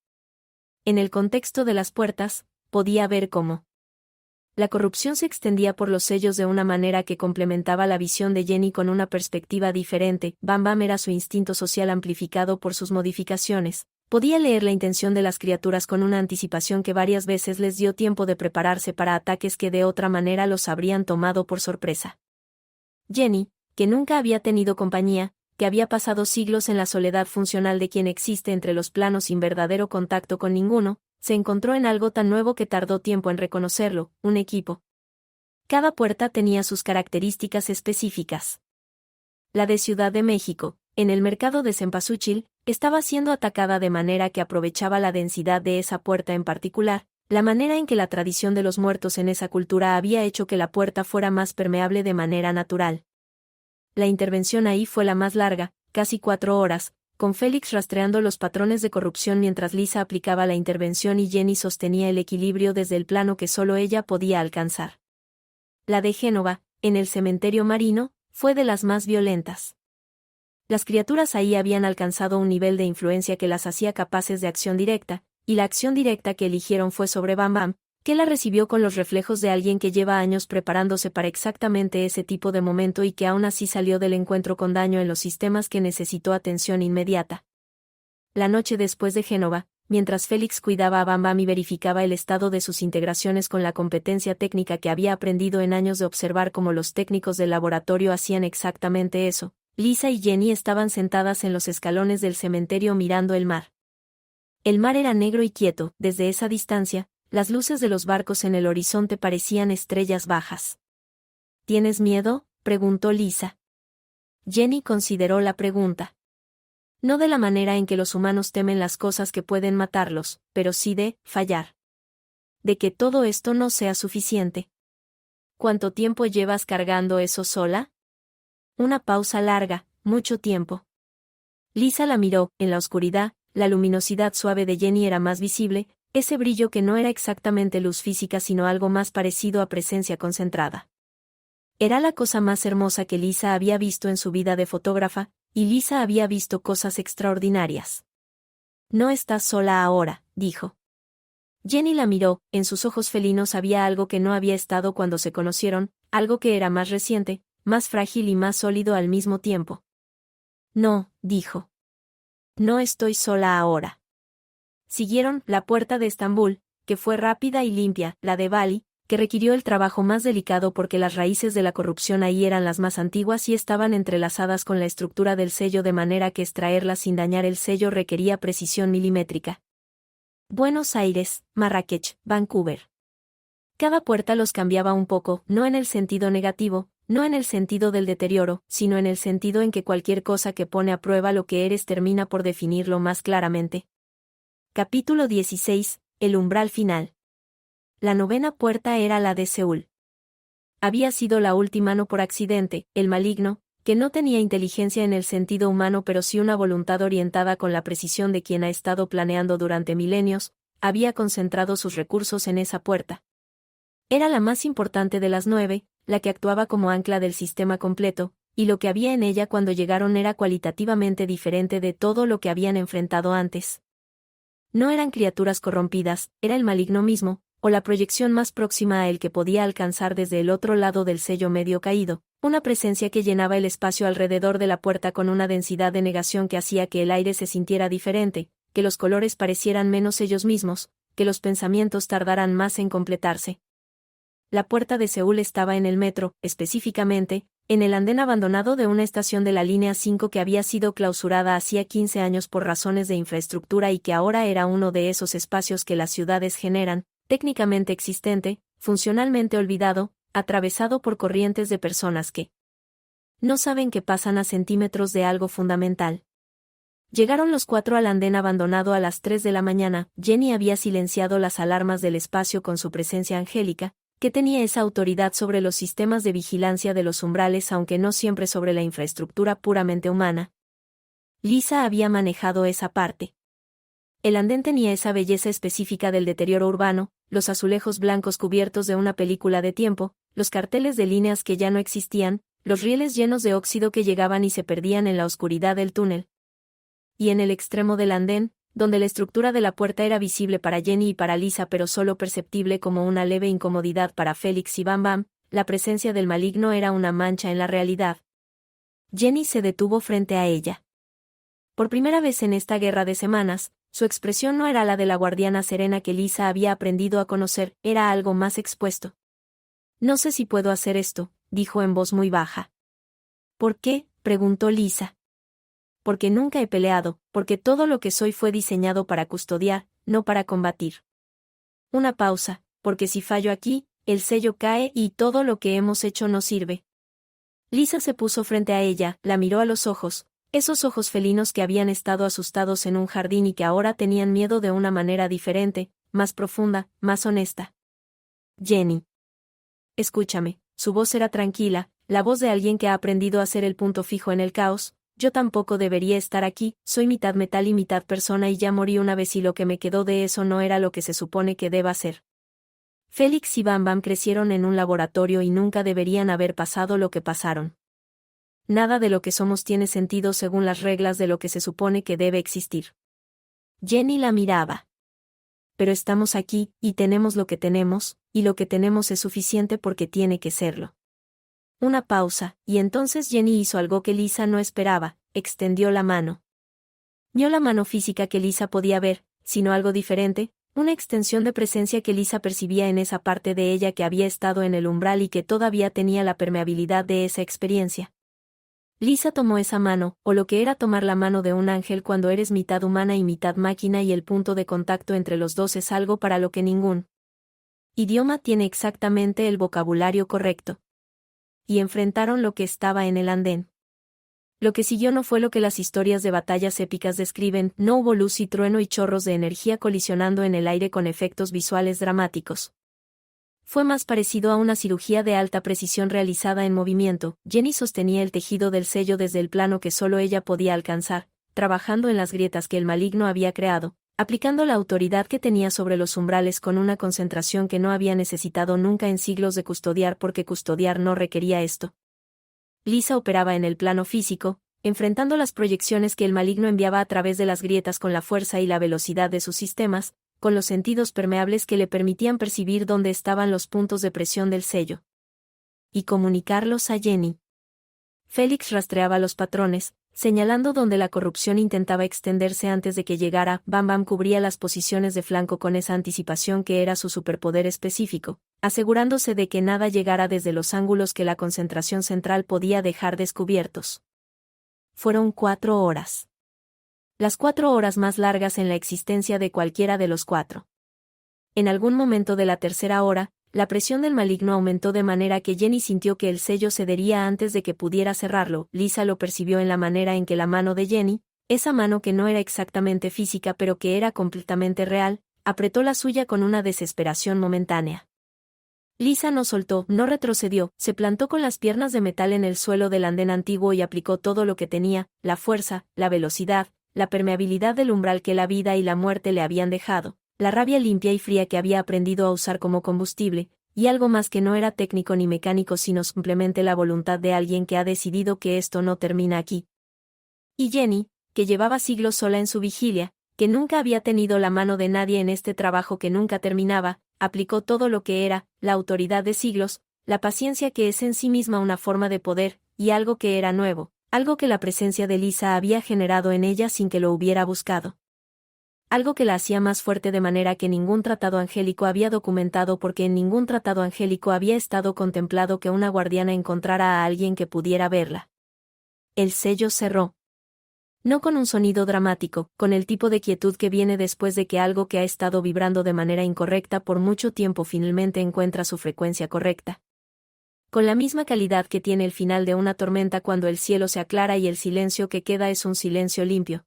En el contexto de las puertas, podía ver cómo la corrupción se extendía por los sellos de una manera que complementaba la visión de Jenny con una perspectiva diferente. Bam Bam era su instinto social amplificado por sus modificaciones. Podía leer la intención de las criaturas con una anticipación que varias veces les dio tiempo de prepararse para ataques que de otra manera los habrían tomado por sorpresa. Jenny, que nunca había tenido compañía, que había pasado siglos en la soledad funcional de quien existe entre los planos sin verdadero contacto con ninguno, se encontró en algo tan nuevo que tardó tiempo en reconocerlo, un equipo. Cada puerta tenía sus características específicas. La de Ciudad de México, en el mercado de Cempasúchil, estaba siendo atacada de manera que aprovechaba la densidad de esa puerta en particular, la manera en que la tradición de los muertos en esa cultura había hecho que la puerta fuera más permeable de manera natural. La intervención ahí fue la más larga, casi 4 horas, con Félix rastreando los patrones de corrupción mientras Lisa aplicaba la intervención y Jenny sostenía el equilibrio desde el plano que solo ella podía alcanzar. La de Génova, en el cementerio marino, fue de las más violentas. Las criaturas ahí habían alcanzado un nivel de influencia que las hacía capaces de acción directa, y la acción directa que eligieron fue sobre Bam Bam, que la recibió con los reflejos de alguien que lleva años preparándose para exactamente ese tipo de momento y que aún así salió del encuentro con daño en los sistemas que necesitó atención inmediata. La noche después de Génova, mientras Félix cuidaba a Bam Bam y verificaba el estado de sus integraciones con la competencia técnica que había aprendido en años de observar cómo los técnicos del laboratorio hacían exactamente eso, Lisa y Jenny estaban sentadas en los escalones del cementerio mirando el mar. El mar era negro y quieto. Desde esa distancia, las luces de los barcos en el horizonte parecían estrellas bajas. ¿Tienes miedo?, preguntó Lisa. Jenny consideró la pregunta. No de la manera en que los humanos temen las cosas que pueden matarlos, pero sí de fallar. De que todo esto no sea suficiente. ¿Cuánto tiempo llevas cargando eso sola? Una pausa larga, mucho tiempo. Lisa la miró. En la oscuridad, la luminosidad suave de Jenny era más visible, ese brillo que no era exactamente luz física sino algo más parecido a presencia concentrada. Era la cosa más hermosa que Lisa había visto en su vida de fotógrafa, y Lisa había visto cosas extraordinarias. No estás sola ahora, dijo. Jenny la miró. En sus ojos felinos había algo que no había estado cuando se conocieron, algo que era más reciente, más frágil y más sólido al mismo tiempo. No, dijo. No estoy sola ahora. Siguieron la puerta de Estambul, que fue rápida y limpia, la de Bali, que requirió el trabajo más delicado porque las raíces de la corrupción ahí eran las más antiguas y estaban entrelazadas con la estructura del sello de manera que extraerlas sin dañar el sello requería precisión milimétrica. Buenos Aires, Marrakech, Vancouver. Cada puerta los cambiaba un poco, no en el sentido negativo, no en el sentido del deterioro, sino en el sentido en que cualquier cosa que pone a prueba lo que eres termina por definirlo más claramente. Capítulo 16. El umbral final. La 9ª puerta era la de Seúl. Había sido la última no por accidente, el maligno, que no tenía inteligencia en el sentido humano pero sí una voluntad orientada con la precisión de quien ha estado planeando durante milenios, había concentrado sus recursos en esa puerta. Era la más importante de las 9, la que actuaba como ancla del sistema completo, y lo que había en ella cuando llegaron era cualitativamente diferente de todo lo que habían enfrentado antes. No eran criaturas corrompidas, era el maligno mismo, o la proyección más próxima a él que podía alcanzar desde el otro lado del sello medio caído, una presencia que llenaba el espacio alrededor de la puerta con una densidad de negación que hacía que el aire se sintiera diferente, que los colores parecieran menos ellos mismos, que los pensamientos tardaran más en completarse. La puerta de Seúl estaba en el metro, específicamente, en el andén abandonado de una estación de la línea 5 que había sido clausurada hacía 15 años por razones de infraestructura y que ahora era uno de esos espacios que las ciudades generan, técnicamente existente, funcionalmente olvidado, atravesado por corrientes de personas que no saben que pasan a centímetros de algo fundamental. Llegaron los 4 al andén abandonado a las 3 de la mañana. Jenny había silenciado las alarmas del espacio con su presencia angélica, que tenía esa autoridad sobre los sistemas de vigilancia de los umbrales aunque no siempre sobre la infraestructura puramente humana. Lisa había manejado esa parte. El andén tenía esa belleza específica del deterioro urbano, los azulejos blancos cubiertos de una película de tiempo, los carteles de líneas que ya no existían, los rieles llenos de óxido que llegaban y se perdían en la oscuridad del túnel. Y en el extremo del andén, donde la estructura de la puerta era visible para Jenny y para Lisa pero solo perceptible como una leve incomodidad para Félix y Bam Bam, la presencia del maligno era una mancha en la realidad. Jenny se detuvo frente a ella. Por primera vez en esta guerra de semanas, su expresión no era la de la guardiana serena que Lisa había aprendido a conocer, era algo más expuesto. «No sé si puedo hacer esto», dijo en voz muy baja. «¿Por qué?», preguntó Lisa. «Porque nunca he peleado, porque todo lo que soy fue diseñado para custodiar, no para combatir». Una pausa, «porque si fallo aquí, el sello cae y todo lo que hemos hecho no sirve». Lisa se puso frente a ella, la miró a los ojos, esos ojos felinos que habían estado asustados en un jardín y que ahora tenían miedo de una manera diferente, más profunda, más honesta. «Jenny. Escúchame», su voz era tranquila, la voz de alguien que ha aprendido a ser el punto fijo en el caos. «Yo tampoco debería estar aquí, soy mitad metal y mitad persona y ya morí una vez y lo que me quedó de eso no era lo que se supone que deba ser». Félix y Bam Bam crecieron en un laboratorio y nunca deberían haber pasado lo que pasaron. Nada de lo que somos tiene sentido según las reglas de lo que se supone que debe existir. Jenny la miraba. «Pero estamos aquí, y tenemos lo que tenemos, y lo que tenemos es suficiente porque tiene que serlo». Una pausa, y entonces Jenny hizo algo que Lisa no esperaba, extendió la mano. No la mano física que Lisa podía ver, sino algo diferente, una extensión de presencia que Lisa percibía en esa parte de ella que había estado en el umbral y que todavía tenía la permeabilidad de esa experiencia. Lisa tomó esa mano, o lo que era tomar la mano de un ángel cuando eres mitad humana y mitad máquina y el punto de contacto entre los dos es algo para lo que ningún idioma tiene exactamente el vocabulario correcto. Y enfrentaron lo que estaba en el andén. Lo que siguió no fue lo que las historias de batallas épicas describen, no hubo luz y trueno y chorros de energía colisionando en el aire con efectos visuales dramáticos. Fue más parecido a una cirugía de alta precisión realizada en movimiento. Jenny sostenía el tejido del sello desde el plano que solo ella podía alcanzar, trabajando en las grietas que el maligno había creado, aplicando la autoridad que tenía sobre los umbrales con una concentración que no había necesitado nunca en siglos de custodiar porque custodiar no requería esto. Lisa operaba en el plano físico, enfrentando las proyecciones que el maligno enviaba a través de las grietas con la fuerza y la velocidad de sus sistemas, con los sentidos permeables que le permitían percibir dónde estaban los puntos de presión del sello. Y comunicarlos a Jenny. Félix rastreaba los patrones, señalando donde la corrupción intentaba extenderse antes de que llegara. Bam Bam cubría las posiciones de flanco con esa anticipación que era su superpoder específico, asegurándose de que nada llegara desde los ángulos que la concentración central podía dejar descubiertos. Fueron 4 horas. Las 4 horas más largas en la existencia de cualquiera de los 4. En algún momento de la tercera hora, la presión del maligno aumentó de manera que Jenny sintió que el sello cedería antes de que pudiera cerrarlo. Lisa lo percibió en la manera en que la mano de Jenny, esa mano que no era exactamente física pero que era completamente real, apretó la suya con una desesperación momentánea. Lisa no soltó, no retrocedió, se plantó con las piernas de metal en el suelo del andén antiguo y aplicó todo lo que tenía, la fuerza, la velocidad, la permeabilidad del umbral que la vida y la muerte le habían dejado, la rabia limpia y fría que había aprendido a usar como combustible, y algo más que no era técnico ni mecánico sino simplemente la voluntad de alguien que ha decidido que esto no termina aquí. Y Jenny, que llevaba siglos sola en su vigilia, que nunca había tenido la mano de nadie en este trabajo que nunca terminaba, aplicó todo lo que era, la autoridad de siglos, la paciencia que es en sí misma una forma de poder, y algo que era nuevo, algo que la presencia de Lisa había generado en ella sin que lo hubiera buscado. Algo que la hacía más fuerte de manera que ningún tratado angélico había documentado porque en ningún tratado angélico había estado contemplado que una guardiana encontrara a alguien que pudiera verla. El sello cerró. No con un sonido dramático, con el tipo de quietud que viene después de que algo que ha estado vibrando de manera incorrecta por mucho tiempo finalmente encuentra su frecuencia correcta. Con la misma calidad que tiene el final de una tormenta cuando el cielo se aclara y el silencio que queda es un silencio limpio.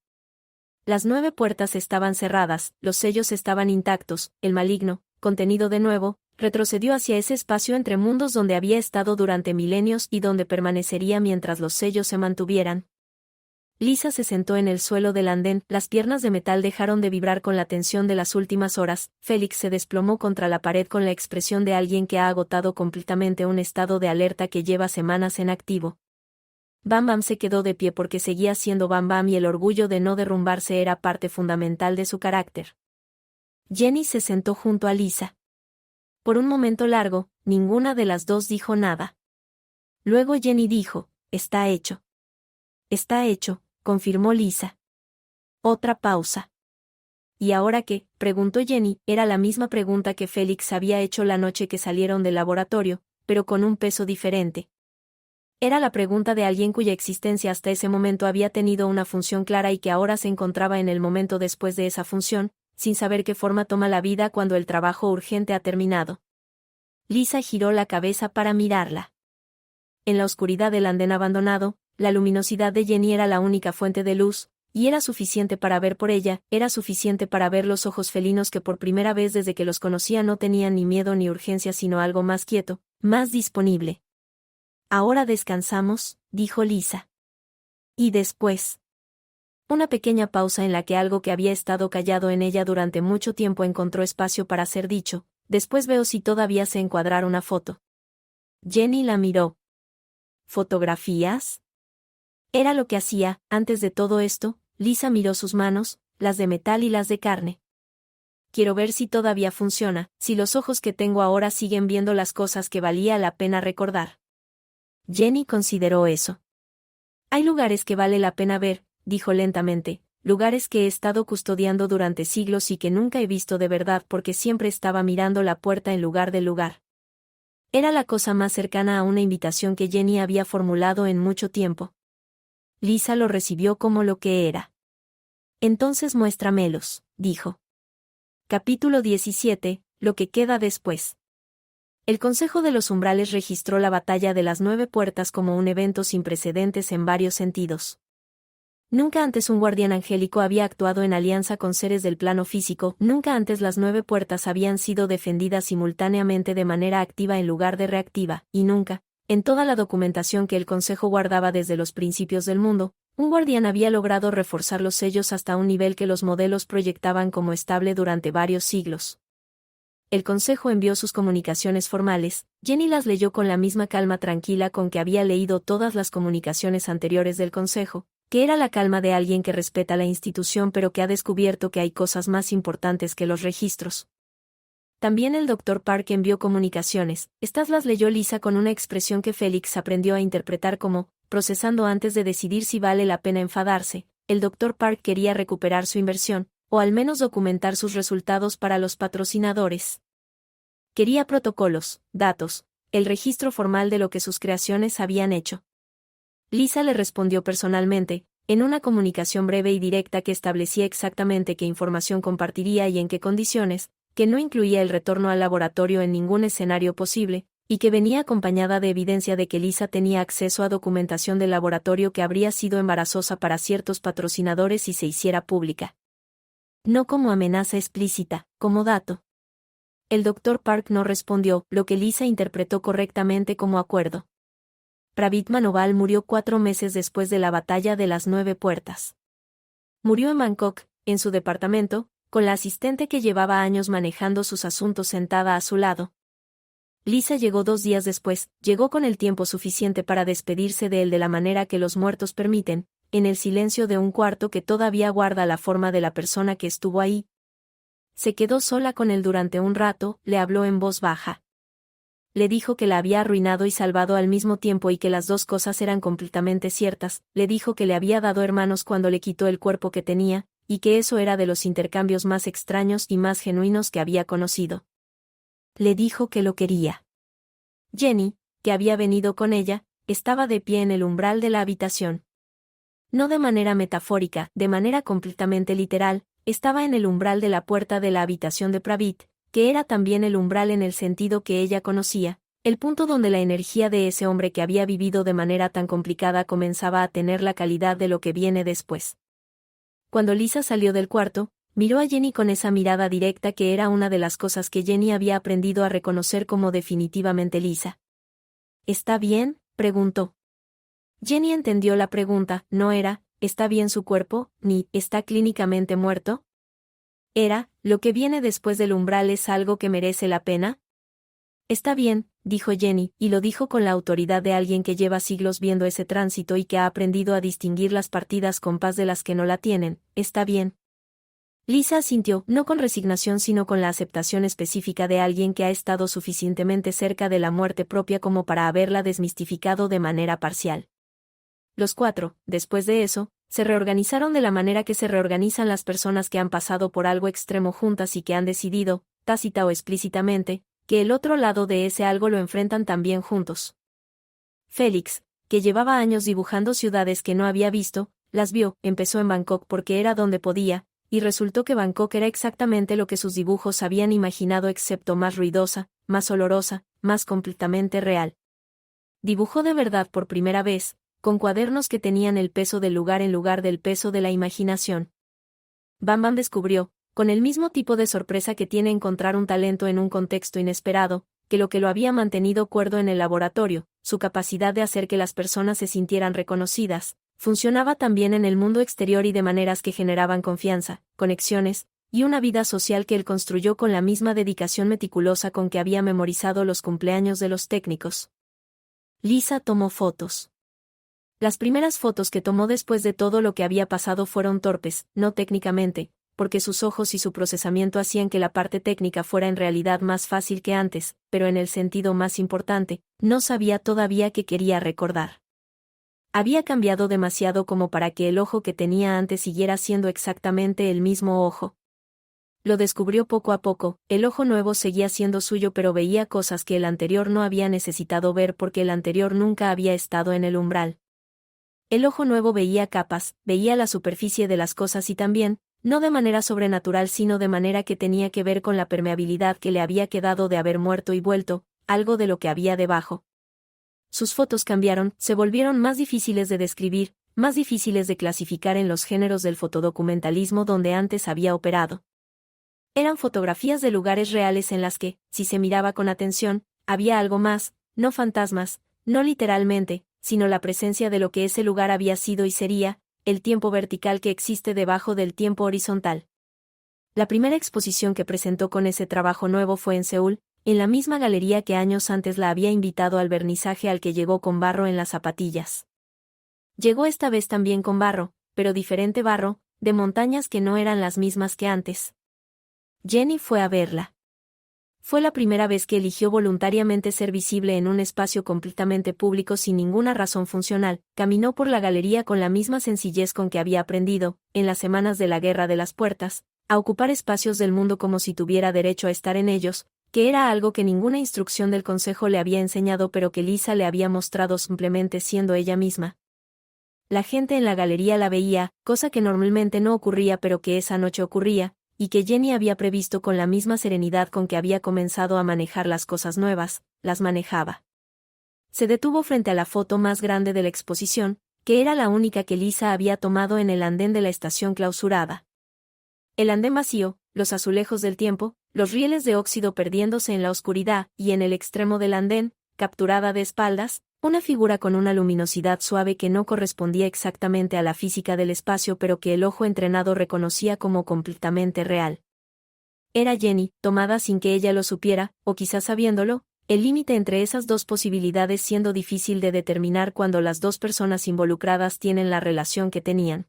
Las 9 puertas estaban cerradas, los sellos estaban intactos, el maligno, contenido de nuevo, retrocedió hacia ese espacio entre mundos donde había estado durante milenios y donde permanecería mientras los sellos se mantuvieran. Lisa se sentó en el suelo del andén, las piernas de metal dejaron de vibrar con la tensión de las últimas horas, Félix se desplomó contra la pared con la expresión de alguien que ha agotado completamente un estado de alerta que lleva semanas en activo. Bam Bam se quedó de pie porque seguía siendo Bam Bam y el orgullo de no derrumbarse era parte fundamental de su carácter. Jenny se sentó junto a Lisa. Por un momento largo, ninguna de las dos dijo nada. Luego Jenny dijo, «Está hecho». «Está hecho», confirmó Lisa. Otra pausa. «¿Y ahora qué?», preguntó Jenny, era la misma pregunta que Félix había hecho la noche que salieron del laboratorio, pero con un peso diferente. Era la pregunta de alguien cuya existencia hasta ese momento había tenido una función clara y que ahora se encontraba en el momento después de esa función, sin saber qué forma toma la vida cuando el trabajo urgente ha terminado. Lisa giró la cabeza para mirarla. En la oscuridad del andén abandonado, la luminosidad de Jenny era la única fuente de luz, y era suficiente para ver por ella, era suficiente para ver los ojos felinos que por primera vez desde que los conocía no tenían ni miedo ni urgencia sino algo más quieto, más disponible. «Ahora descansamos», dijo Lisa. «Y después». Una pequeña pausa en la que algo que había estado callado en ella durante mucho tiempo encontró espacio para ser dicho, «Después veo si todavía sé encuadrar una foto». Jenny la miró. «¿Fotografías?». Era lo que hacía, antes de todo esto. Lisa miró sus manos, las de metal y las de carne. «Quiero ver si todavía funciona, si los ojos que tengo ahora siguen viendo las cosas que valía la pena recordar». Jenny consideró eso. «Hay lugares que vale la pena ver», dijo lentamente, «lugares que he estado custodiando durante siglos y que nunca he visto de verdad porque siempre estaba mirando la puerta en lugar del lugar». Era la cosa más cercana a una invitación que Jenny había formulado en mucho tiempo. Lisa lo recibió como lo que era. «Entonces muéstramelos», dijo. Capítulo 17, lo que queda después. El Consejo de los Umbrales registró la Batalla de las 9 Puertas como un evento sin precedentes en varios sentidos. Nunca antes un guardián angélico había actuado en alianza con seres del plano físico, nunca antes las 9 puertas habían sido defendidas simultáneamente de manera activa en lugar de reactiva, y nunca, en toda la documentación que el Consejo guardaba desde los principios del mundo, un guardián había logrado reforzar los sellos hasta un nivel que los modelos proyectaban como estable durante varios siglos. El Consejo envió sus comunicaciones formales, Jenny las leyó con la misma calma tranquila con que había leído todas las comunicaciones anteriores del Consejo, que era la calma de alguien que respeta la institución pero que ha descubierto que hay cosas más importantes que los registros. También el Dr. Park envió comunicaciones, estas las leyó Lisa con una expresión que Félix aprendió a interpretar como, procesando antes de decidir si vale la pena enfadarse. El Dr. Park quería recuperar su inversión, o al menos documentar sus resultados para los patrocinadores. Quería protocolos, datos, el registro formal de lo que sus creaciones habían hecho. Lisa le respondió personalmente, en una comunicación breve y directa que establecía exactamente qué información compartiría y en qué condiciones, que no incluía el retorno al laboratorio en ningún escenario posible, y que venía acompañada de evidencia de que Lisa tenía acceso a documentación del laboratorio que habría sido embarazosa para ciertos patrocinadores si se hiciera pública. No como amenaza explícita, como dato. El Dr. Park no respondió, lo que Lisa interpretó correctamente como acuerdo. Pravit Manoval murió 4 meses después de la batalla de las 9 puertas. Murió en Bangkok, en su departamento, con la asistente que llevaba años manejando sus asuntos sentada a su lado. Lisa llegó 2 días después, llegó con el tiempo suficiente para despedirse de él de la manera que los muertos permiten, en el silencio de un cuarto que todavía guarda la forma de la persona que estuvo ahí. Se quedó sola con él durante un rato, le habló en voz baja. Le dijo que la había arruinado y salvado al mismo tiempo y que las dos cosas eran completamente ciertas, le dijo que le había dado hermanos cuando le quitó el cuerpo que tenía, y que eso era de los intercambios más extraños y más genuinos que había conocido. Le dijo que lo quería. Jenny, que había venido con ella, estaba de pie en el umbral de la habitación. No de manera metafórica, de manera completamente literal, estaba en el umbral de la puerta de la habitación de Pravit, que era también el umbral en el sentido que ella conocía, el punto donde la energía de ese hombre que había vivido de manera tan complicada comenzaba a tener la calidad de lo que viene después. Cuando Lisa salió del cuarto, miró a Jenny con esa mirada directa que era una de las cosas que Jenny había aprendido a reconocer como definitivamente Lisa. ¿Está bien?, preguntó. Jenny entendió la pregunta, no era, ¿está bien su cuerpo?, ni, ¿está clínicamente muerto? Era, ¿lo que viene después del umbral es algo que merece la pena? Está bien, dijo Jenny, y lo dijo con la autoridad de alguien que lleva siglos viendo ese tránsito y que ha aprendido a distinguir las partidas con paz de las que no la tienen, está bien. Lisa asintió, no con resignación sino con la aceptación específica de alguien que ha estado suficientemente cerca de la muerte propia como para haberla desmistificado de manera parcial. Los 4, después de eso, se reorganizaron de la manera que se reorganizan las personas que han pasado por algo extremo juntas y que han decidido, tácita o explícitamente, que el otro lado de ese algo lo enfrentan también juntos. Félix, que llevaba años dibujando ciudades que no había visto, las vio, empezó en Bangkok porque era donde podía, y resultó que Bangkok era exactamente lo que sus dibujos habían imaginado excepto más ruidosa, más olorosa, más completamente real. Dibujó de verdad por primera vez, con cuadernos que tenían el peso del lugar en lugar del peso de la imaginación. Bam Bam descubrió, con el mismo tipo de sorpresa que tiene encontrar un talento en un contexto inesperado, que lo había mantenido cuerdo en el laboratorio, su capacidad de hacer que las personas se sintieran reconocidas, funcionaba también en el mundo exterior y de maneras que generaban confianza, conexiones, y una vida social que él construyó con la misma dedicación meticulosa con que había memorizado los cumpleaños de los técnicos. Lisa tomó fotos. Las primeras fotos que tomó después de todo lo que había pasado fueron torpes, no técnicamente, porque sus ojos y su procesamiento hacían que la parte técnica fuera en realidad más fácil que antes, pero en el sentido más importante, no sabía todavía qué quería recordar. Había cambiado demasiado como para que el ojo que tenía antes siguiera siendo exactamente el mismo ojo. Lo descubrió poco a poco, el ojo nuevo seguía siendo suyo pero veía cosas que el anterior no había necesitado ver porque el anterior nunca había estado en el umbral. El ojo nuevo veía capas, veía la superficie de las cosas y también, no de manera sobrenatural sino de manera que tenía que ver con la permeabilidad que le había quedado de haber muerto y vuelto, algo de lo que había debajo. Sus fotos cambiaron, se volvieron más difíciles de describir, más difíciles de clasificar en los géneros del fotodocumentalismo donde antes había operado. Eran fotografías de lugares reales en las que, si se miraba con atención, había algo más, no fantasmas, no literalmente, sino la presencia de lo que ese lugar había sido y sería, el tiempo vertical que existe debajo del tiempo horizontal. La primera exposición que presentó con ese trabajo nuevo fue en Seúl, en la misma galería que años antes la había invitado al vernizaje al que llegó con barro en las zapatillas. Llegó esta vez también con barro, pero diferente barro, de montañas que no eran las mismas que antes. Jenny fue a verla. Fue la primera vez que eligió voluntariamente ser visible en un espacio completamente público sin ninguna razón funcional, caminó por la galería con la misma sencillez con que había aprendido, en las semanas de la Guerra de las Puertas, a ocupar espacios del mundo como si tuviera derecho a estar en ellos, que era algo que ninguna instrucción del consejo le había enseñado pero que Lisa le había mostrado simplemente siendo ella misma. La gente en la galería la veía, cosa que normalmente no ocurría pero que esa noche ocurría, y que Jenny había previsto con la misma serenidad con que había comenzado a manejar las cosas nuevas, las manejaba. Se detuvo frente a la foto más grande de la exposición, que era la única que Lisa había tomado en el andén de la estación clausurada. El andén vacío, los azulejos del tiempo, los rieles de óxido perdiéndose en la oscuridad, y en el extremo del andén, capturada de espaldas, una figura con una luminosidad suave que no correspondía exactamente a la física del espacio pero que el ojo entrenado reconocía como completamente real. Era Jenny, tomada sin que ella lo supiera, o quizás sabiéndolo, el límite entre esas dos posibilidades siendo difícil de determinar cuando las dos personas involucradas tienen la relación que tenían.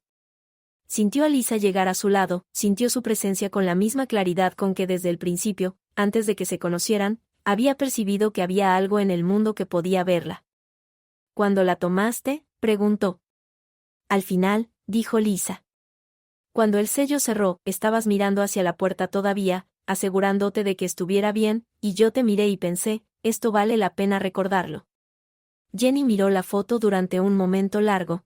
Sintió a Lisa llegar a su lado, sintió su presencia con la misma claridad con que desde el principio, antes de que se conocieran, había percibido que había algo en el mundo que podía verla. ¿Cuándo la tomaste?, preguntó. Al final, dijo Lisa. Cuando el sello cerró, estabas mirando hacia la puerta todavía, asegurándote de que estuviera bien, y yo te miré y pensé, esto vale la pena recordarlo. Jenny miró la foto durante un momento largo.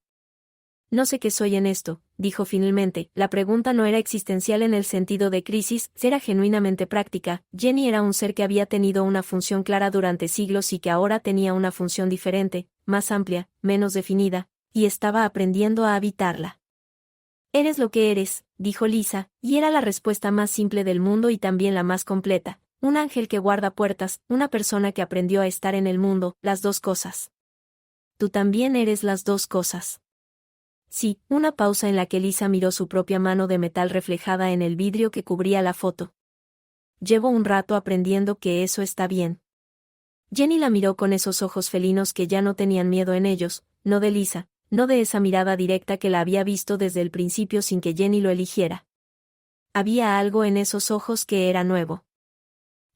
No sé qué soy en esto, dijo finalmente. La pregunta no era existencial en el sentido de crisis, era genuinamente práctica. Jenny era un ser que había tenido una función clara durante siglos y que ahora tenía una función diferente, más amplia, menos definida, y estaba aprendiendo a habitarla. Eres lo que eres, dijo Lisa, y era la respuesta más simple del mundo y también la más completa. Un ángel que guarda puertas, una persona que aprendió a estar en el mundo, las dos cosas. Tú también eres las dos cosas. Sí, una pausa en la que Lisa miró su propia mano de metal reflejada en el vidrio que cubría la foto. Llevo un rato aprendiendo que eso está bien. Jenny la miró con esos ojos felinos que ya no tenían miedo en ellos, no de Lisa, no de esa mirada directa que la había visto desde el principio sin que Jenny lo eligiera. Había algo en esos ojos que era nuevo.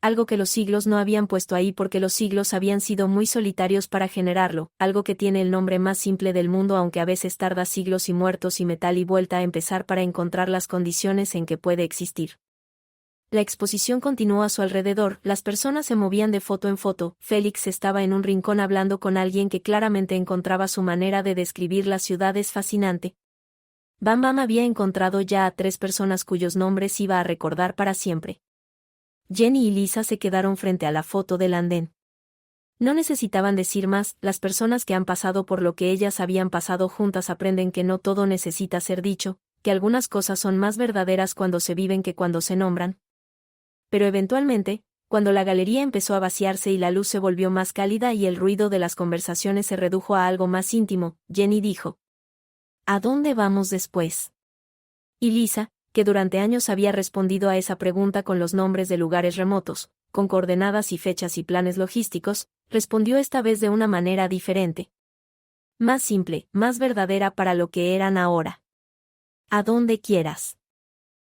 Algo que los siglos no habían puesto ahí porque los siglos habían sido muy solitarios para generarlo, algo que tiene el nombre más simple del mundo aunque a veces tarda siglos y muertos y metal y vuelta a empezar para encontrar las condiciones en que puede existir. La exposición continuó a su alrededor, las personas se movían de foto en foto, Félix estaba en un rincón hablando con alguien que claramente encontraba su manera de describir las ciudades fascinante. Bam Bam había encontrado ya a 3 personas cuyos nombres iba a recordar para siempre. Jenny y Lisa se quedaron frente a la foto del andén. No necesitaban decir más, las personas que han pasado por lo que ellas habían pasado juntas aprenden que no todo necesita ser dicho, que algunas cosas son más verdaderas cuando se viven que cuando se nombran. Pero eventualmente, cuando la galería empezó a vaciarse y la luz se volvió más cálida y el ruido de las conversaciones se redujo a algo más íntimo, Jenny dijo: ¿A dónde vamos después? Y Lisa, que durante años había respondido a esa pregunta con los nombres de lugares remotos, con coordenadas y fechas y planes logísticos, respondió esta vez de una manera diferente. Más simple, más verdadera para lo que eran ahora. A donde quieras.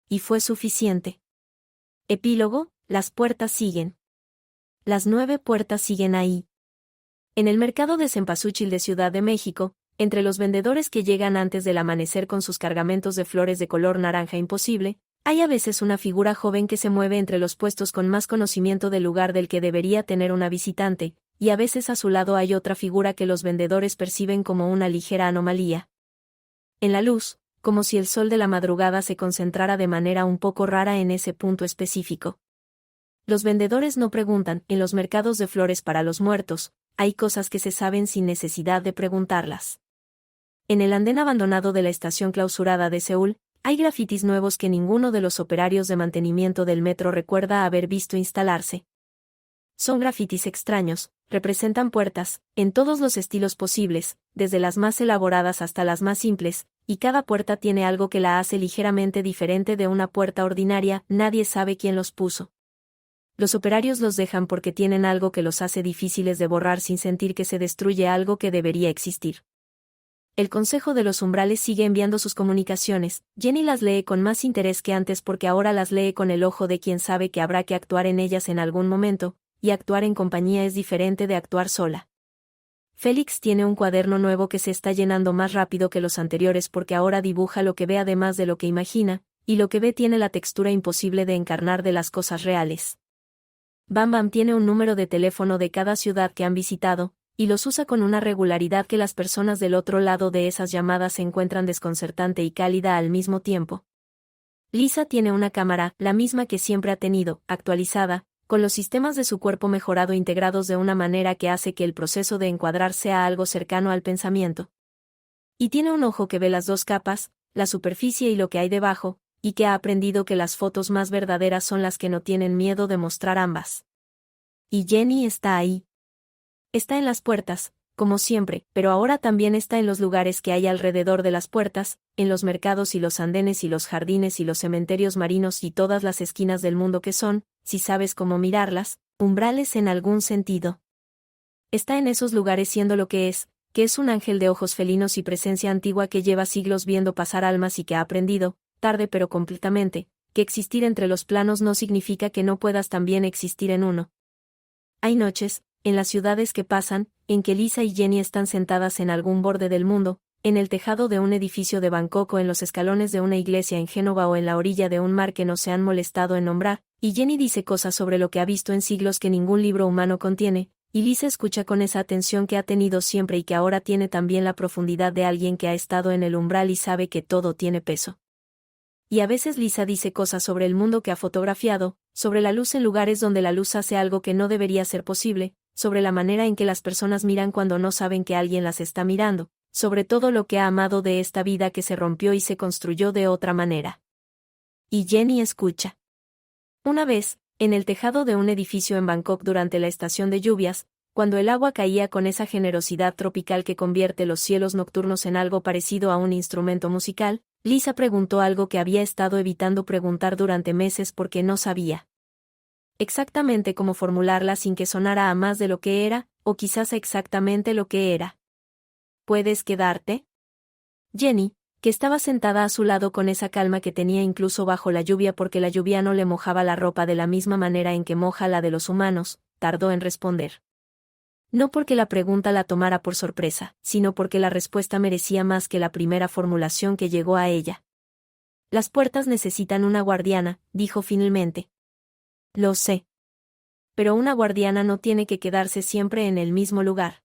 Y fue suficiente. Epílogo: las puertas siguen. Las 9 puertas siguen ahí. En el mercado de Cempasúchil de Ciudad de México, entre los vendedores que llegan antes del amanecer con sus cargamentos de flores de color naranja imposible, hay a veces una figura joven que se mueve entre los puestos con más conocimiento del lugar del que debería tener una visitante, y a veces a su lado hay otra figura que los vendedores perciben como una ligera anomalía. En la luz, como si el sol de la madrugada se concentrara de manera un poco rara en ese punto específico. Los vendedores no preguntan, en los mercados de flores para los muertos, hay cosas que se saben sin necesidad de preguntarlas. En el andén abandonado de la estación clausurada de Seúl, hay grafitis nuevos que ninguno de los operarios de mantenimiento del metro recuerda haber visto instalarse. Son grafitis extraños, representan puertas, en todos los estilos posibles, desde las más elaboradas hasta las más simples, y cada puerta tiene algo que la hace ligeramente diferente de una puerta ordinaria, nadie sabe quién los puso. Los operarios los dejan porque tienen algo que los hace difíciles de borrar sin sentir que se destruye algo que debería existir. El Consejo de los Umbrales sigue enviando sus comunicaciones, Jenny las lee con más interés que antes porque ahora las lee con el ojo de quien sabe que habrá que actuar en ellas en algún momento, y actuar en compañía es diferente de actuar sola. Félix tiene un cuaderno nuevo que se está llenando más rápido que los anteriores porque ahora dibuja lo que ve además de lo que imagina, y lo que ve tiene la textura imposible de encarnar de las cosas reales. Bam Bam tiene un número de teléfono de cada ciudad que han visitado, y los usa con una regularidad que las personas del otro lado de esas llamadas se encuentran desconcertante y cálida al mismo tiempo. Lisa tiene una cámara, la misma que siempre ha tenido, actualizada, con los sistemas de su cuerpo mejorado integrados de una manera que hace que el proceso de encuadrar sea algo cercano al pensamiento. Y tiene un ojo que ve las dos capas, la superficie y lo que hay debajo, y que ha aprendido que las fotos más verdaderas son las que no tienen miedo de mostrar ambas. Y Jenny está ahí. Está en las puertas, como siempre, pero ahora también está en los lugares que hay alrededor de las puertas, en los mercados y los andenes y los jardines y los cementerios marinos y todas las esquinas del mundo que son, si sabes cómo mirarlas, umbrales en algún sentido. Está en esos lugares siendo lo que es un ángel de ojos felinos y presencia antigua que lleva siglos viendo pasar almas y que ha aprendido, tarde pero completamente, que existir entre los planos no significa que no puedas también existir en uno. Hay noches, en las ciudades que pasan, en que Lisa y Jenny están sentadas en algún borde del mundo, en el tejado de un edificio de Bangkok o en los escalones de una iglesia en Génova o en la orilla de un mar que no se han molestado en nombrar, y Jenny dice cosas sobre lo que ha visto en siglos que ningún libro humano contiene, y Lisa escucha con esa atención que ha tenido siempre y que ahora tiene también la profundidad de alguien que ha estado en el umbral y sabe que todo tiene peso. Y a veces Lisa dice cosas sobre el mundo que ha fotografiado, sobre la luz en lugares donde la luz hace algo que no debería ser posible, sobre la manera en que las personas miran cuando no saben que alguien las está mirando, sobre todo lo que ha amado de esta vida que se rompió y se construyó de otra manera. Y Jenny escucha. Una vez, en el tejado de un edificio en Bangkok durante la estación de lluvias, cuando el agua caía con esa generosidad tropical que convierte los cielos nocturnos en algo parecido a un instrumento musical, Lisa preguntó algo que había estado evitando preguntar durante meses porque no sabía exactamente cómo formularla sin que sonara a más de lo que era, o quizás a exactamente lo que era. ¿Puedes quedarte? Jenny, que estaba sentada a su lado con esa calma que tenía incluso bajo la lluvia porque la lluvia no le mojaba la ropa de la misma manera en que moja la de los humanos, tardó en responder. No porque la pregunta la tomara por sorpresa, sino porque la respuesta merecía más que la primera formulación que llegó a ella. Las puertas necesitan una guardiana, dijo finalmente. Lo sé. Pero una guardiana no tiene que quedarse siempre en el mismo lugar.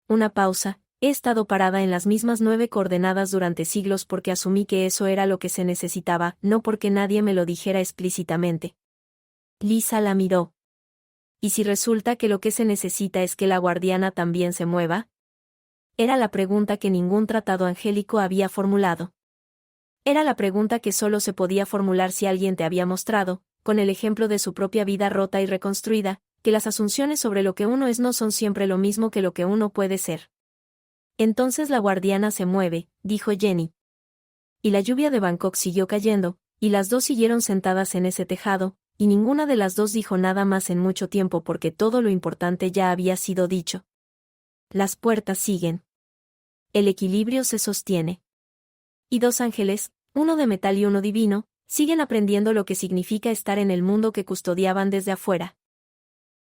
Una pausa. He estado parada en las mismas 9 coordenadas durante siglos porque asumí que eso era lo que se necesitaba, no porque nadie me lo dijera explícitamente. Lisa la miró. ¿Y si resulta que lo que se necesita es que la guardiana también se mueva? Era la pregunta que ningún tratado angélico había formulado. Era la pregunta que solo se podía formular si alguien te había mostrado, con el ejemplo de su propia vida rota y reconstruida, que las asunciones sobre lo que uno es no son siempre lo mismo que lo que uno puede ser. Entonces la guardiana se mueve, dijo Jenny. Y la lluvia de Bangkok siguió cayendo, y las dos siguieron sentadas en ese tejado, y ninguna de las dos dijo nada más en mucho tiempo porque todo lo importante ya había sido dicho. Las puertas siguen. El equilibrio se sostiene. Y 2 ángeles, uno de metal y uno divino, siguen aprendiendo lo que significa estar en el mundo que custodiaban desde afuera.